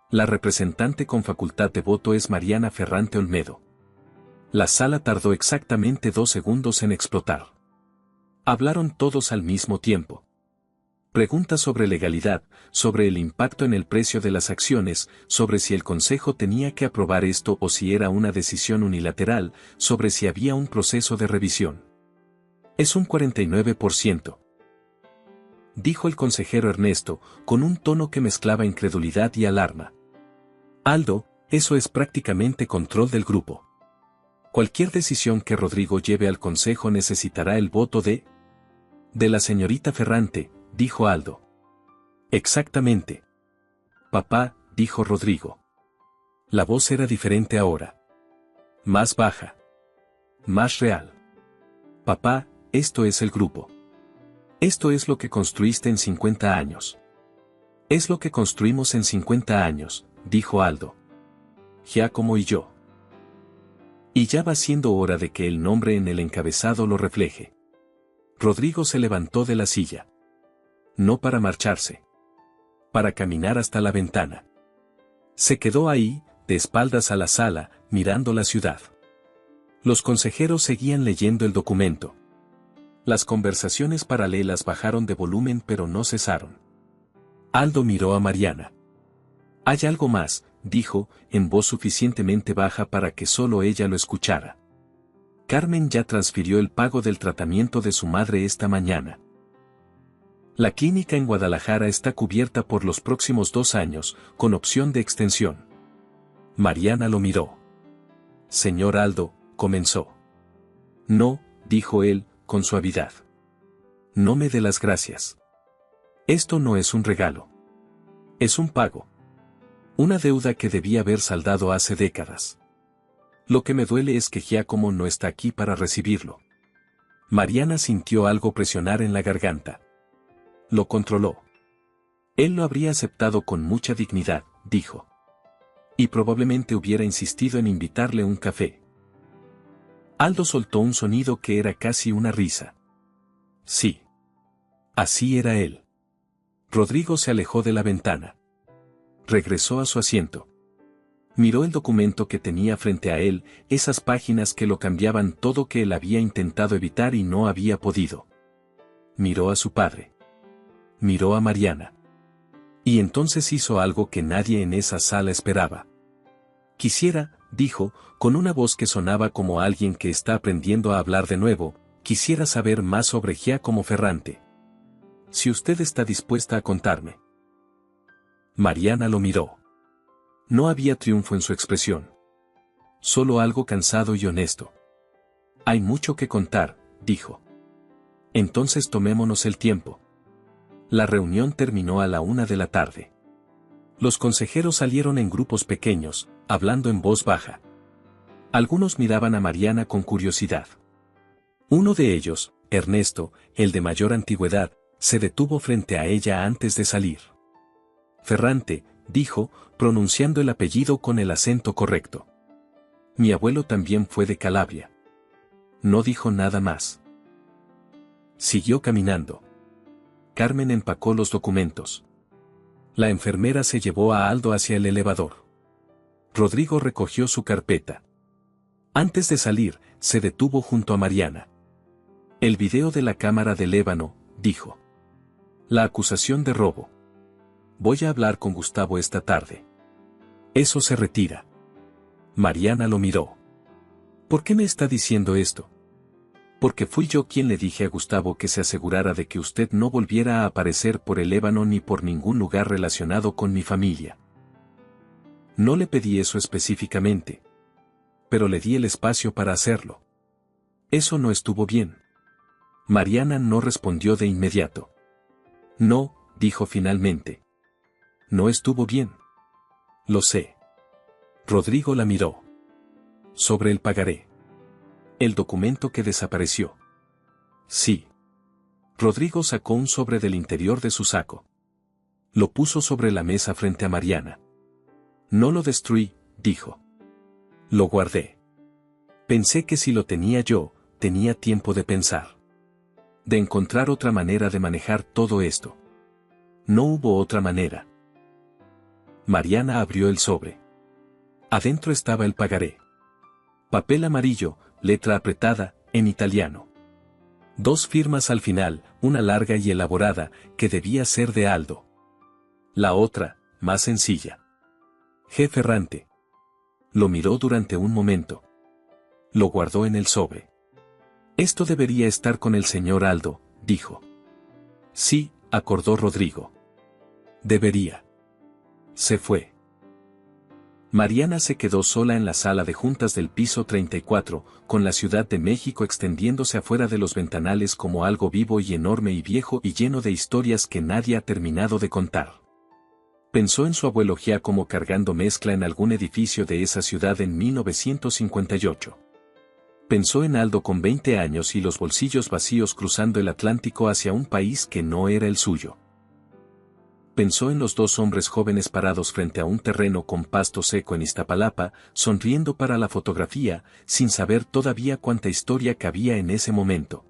A: La representante con facultad de voto es Mariana Ferrante Olmedo. La sala tardó exactamente 2 segundos en explotar. Hablaron todos al mismo tiempo. Preguntas sobre legalidad, sobre el impacto en el precio de las acciones, sobre si el Consejo tenía que aprobar esto o si era una decisión unilateral, sobre si había un proceso de revisión. Es un 49%. Dijo el consejero Ernesto, con un tono que mezclaba incredulidad y alarma. Aldo, eso es prácticamente control del grupo. Cualquier decisión que Rodrigo lleve al Consejo necesitará el voto de la señorita Ferrante, dijo Aldo. Exactamente. Papá, dijo Rodrigo. La voz era diferente ahora. Más baja. Más real. Papá, esto es el grupo. Esto es lo que construiste en 50 años. Es lo que construimos en 50 años, dijo Aldo. Giacomo y yo. Y ya va siendo hora de que el nombre en el encabezado lo refleje. Rodrigo se levantó de la silla. No para marcharse. Para caminar hasta la ventana. Se quedó ahí, de espaldas a la sala, mirando la ciudad. Los consejeros seguían leyendo el documento. Las conversaciones paralelas bajaron de volumen pero no cesaron. Aldo miró a Mariana. Hay algo más, dijo, en voz suficientemente baja para que solo ella lo escuchara. Carmen ya transfirió el pago del tratamiento de su madre esta mañana. La clínica en Guadalajara está cubierta por los próximos 2 años, con opción de extensión. Mariana lo miró. Señor Aldo, comenzó. No, dijo él, con suavidad. No me dé las gracias. Esto no es un regalo. Es un pago. Una deuda que debía haber saldado hace décadas. Lo que me duele es que Giacomo no está aquí para recibirlo. Mariana sintió algo presionar en la garganta. Lo controló. Él lo habría aceptado con mucha dignidad, dijo. Y probablemente hubiera insistido en invitarle un café. Aldo soltó un sonido que era casi una risa. Sí. Así era él. Rodrigo se alejó de la ventana. Regresó a su asiento. Miró el documento que tenía frente a él, esas páginas que lo cambiaban todo que él había intentado evitar y no había podido. Miró a su padre. Miró a Mariana. Y entonces hizo algo que nadie en esa sala esperaba. Quisiera, dijo, con una voz que sonaba como alguien que está aprendiendo a hablar de nuevo, quisiera saber más sobre Giacomo Ferrante. Si usted está dispuesta a contarme. Mariana lo miró. No había triunfo en su expresión. Solo algo cansado y honesto. Hay mucho que contar, dijo. Entonces tomémonos el tiempo. La reunión terminó a la 1 de la tarde. Los consejeros salieron en grupos pequeños, hablando en voz baja. Algunos miraban a Mariana con curiosidad. Uno de ellos, Ernesto, el de mayor antigüedad, se detuvo frente a ella antes de salir. Ferrante, dijo, pronunciando el apellido con el acento correcto. Mi abuelo también fue de Calabria. No dijo nada más. Siguió caminando. Carmen empacó los documentos. La enfermera se llevó a Aldo hacia el elevador. Rodrigo recogió su carpeta. Antes de salir, se detuvo junto a Mariana. El video de la cámara del ébano, dijo. La acusación de robo. Voy a hablar con Gustavo esta tarde. Eso se retira. Mariana lo miró. ¿Por qué me está diciendo esto? Porque fui yo quien le dije a Gustavo que se asegurara de que usted no volviera a aparecer por el ébano ni por ningún lugar relacionado con mi familia. No le pedí eso específicamente. Pero le di el espacio para hacerlo. Eso no estuvo bien. Mariana no respondió de inmediato. No, dijo finalmente. No estuvo bien. Lo sé. Rodrigo la miró. Sobre el pagaré. El documento que desapareció. Sí. Rodrigo sacó un sobre del interior de su saco. Lo puso sobre la mesa frente a Mariana. No lo destruí, dijo. Lo guardé. Pensé que si lo tenía yo, tenía tiempo de pensar. De encontrar otra manera de manejar todo esto. No hubo otra manera. Mariana abrió el sobre. Adentro estaba el pagaré. Papel amarillo, letra apretada, en italiano. 2 firmas al final, una larga y elaborada, que debía ser de Aldo. La otra, más sencilla. G. Ferrante. Lo miró durante un momento. Lo guardó en el sobre. Esto debería estar con el señor Aldo, dijo. Sí, acordó Rodrigo. Debería. Se fue. Mariana se quedó sola en la sala de juntas del piso 34, con la Ciudad de México extendiéndose afuera de los ventanales como algo vivo y enorme y viejo y lleno de historias que nadie ha terminado de contar. Pensó en su abuelo Giacomo cargando mezcla en algún edificio de esa ciudad en 1958. Pensó en Aldo con 20 años y los bolsillos vacíos cruzando el Atlántico hacia un país que no era el suyo. Pensó en los 2 hombres jóvenes parados frente a un terreno con pasto seco en Iztapalapa, sonriendo para la fotografía, sin saber todavía cuánta historia cabía en ese momento.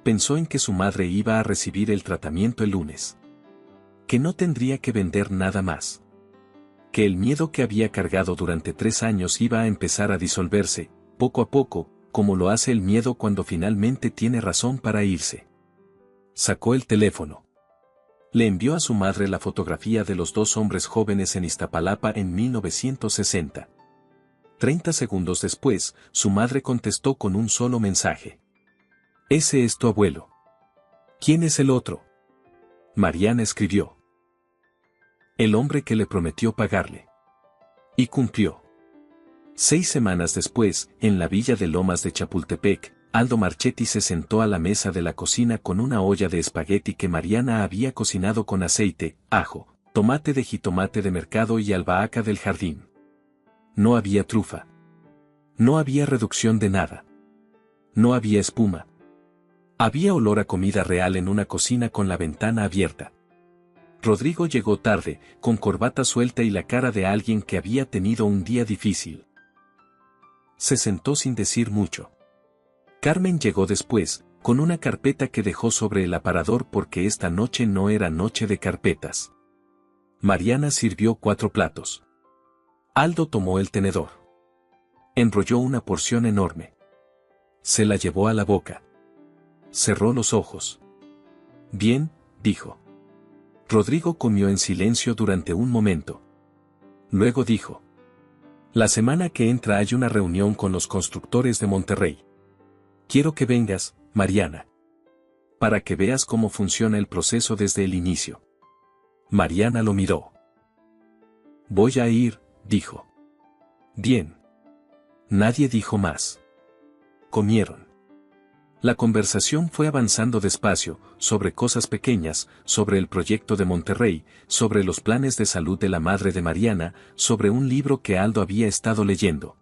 A: Pensó en que su madre iba a recibir el tratamiento el lunes. Que no tendría que vender nada más. Que el miedo que había cargado durante 3 años iba a empezar a disolverse, poco a poco, como lo hace el miedo cuando finalmente tiene razón para irse. Sacó el teléfono. Le envió a su madre la fotografía de los 2 hombres jóvenes en Iztapalapa en 1960. 30 segundos después, su madre contestó con un solo mensaje. Ese es tu abuelo. ¿Quién es el otro? Mariana escribió. El hombre que le prometió pagarle. Y cumplió. 6 semanas después, en la villa de Lomas de Chapultepec, Aldo Marchetti se sentó a la mesa de la cocina con una olla de espagueti que Mariana había cocinado con aceite, ajo, tomate de jitomate de mercado y albahaca del jardín. No había trufa. No había reducción de nada. No había espuma. Había olor a comida real en una cocina con la ventana abierta. Rodrigo llegó tarde, con corbata suelta y la cara de alguien que había tenido un día difícil. Se sentó sin decir mucho. Carmen llegó después, con una carpeta que dejó sobre el aparador porque esta noche no era noche de carpetas. Mariana sirvió 4 platos. Aldo tomó el tenedor. Enrolló una porción enorme. Se la llevó a la boca. Cerró los ojos. Bien, dijo. Rodrigo comió en silencio durante un momento. Luego dijo. La semana que entra hay una reunión con los constructores de Monterrey. Quiero que vengas, Mariana. Para que veas cómo funciona el proceso desde el inicio. Mariana lo miró. Voy a ir, dijo. Bien. Nadie dijo más. Comieron. La conversación fue avanzando despacio, sobre cosas pequeñas, sobre el proyecto de Monterrey, sobre los planes de salud de la madre de Mariana, sobre un libro que Aldo había estado leyendo.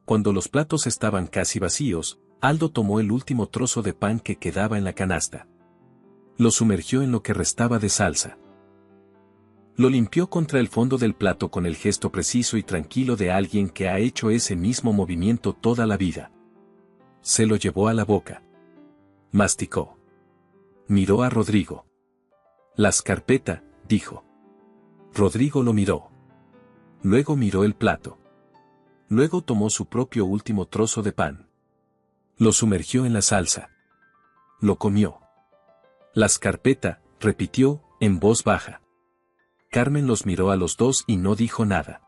A: Cuando los platos estaban casi vacíos, Aldo tomó el último trozo de pan que quedaba en la canasta. Lo sumergió en lo que restaba de salsa. Lo limpió contra el fondo del plato con el gesto preciso y tranquilo de alguien que ha hecho ese mismo movimiento toda la vida. Se lo llevó a la boca. Masticó. Miró a Rodrigo. La carpeta, dijo. Rodrigo lo miró. Luego miró el plato. Luego tomó su propio último trozo de pan. Lo sumergió en la salsa. Lo comió. Las carpeta, repitió, en voz baja. Carmen los miró a los dos y no dijo nada.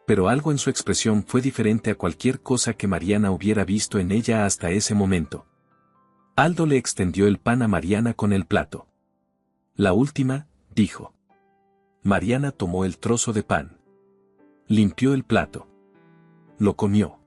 A: Pero algo en su expresión fue diferente a cualquier cosa que Mariana hubiera visto en ella hasta ese momento. Aldo le extendió el pan a Mariana con el plato. La última, dijo. Mariana tomó el trozo de pan. Limpió el plato. Lo comió.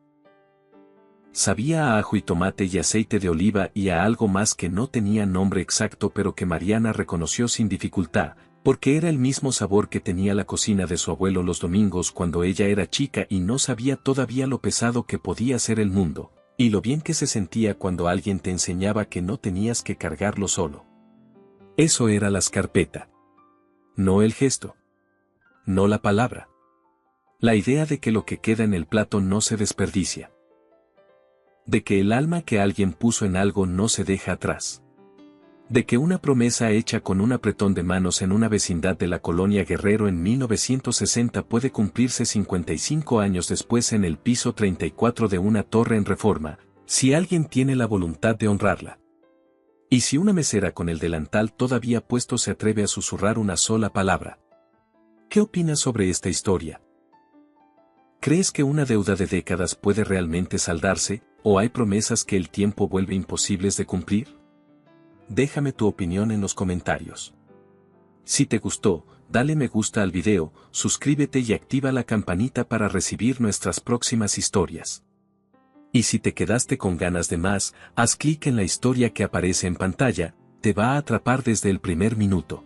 A: Sabía a ajo y tomate y aceite de oliva y a algo más que no tenía nombre exacto pero que Mariana reconoció sin dificultad, porque era el mismo sabor que tenía la cocina de su abuelo los domingos cuando ella era chica y no sabía todavía lo pesado que podía ser el mundo, y lo bien que se sentía cuando alguien te enseñaba que no tenías que cargarlo solo. Eso era la carpeta. No el gesto. No la palabra. La idea de que lo que queda en el plato no se desperdicia. De que el alma que alguien puso en algo no se deja atrás. De que una promesa hecha con un apretón de manos en una vecindad de la colonia Guerrero en 1960 puede cumplirse 55 años después en el piso 34 de una torre en Reforma, si alguien tiene la voluntad de honrarla. Y si una mesera con el delantal todavía puesto se atreve a susurrar una sola palabra. ¿Qué opinas sobre esta historia? ¿Crees que una deuda de décadas puede realmente saldarse, o hay promesas que el tiempo vuelve imposibles de cumplir? Déjame tu opinión en los comentarios. Si te gustó, dale me gusta al video, suscríbete y activa la campanita para recibir nuestras próximas historias. Y si te quedaste con ganas de más, haz clic en la historia que aparece en pantalla, te va a atrapar desde el primer minuto.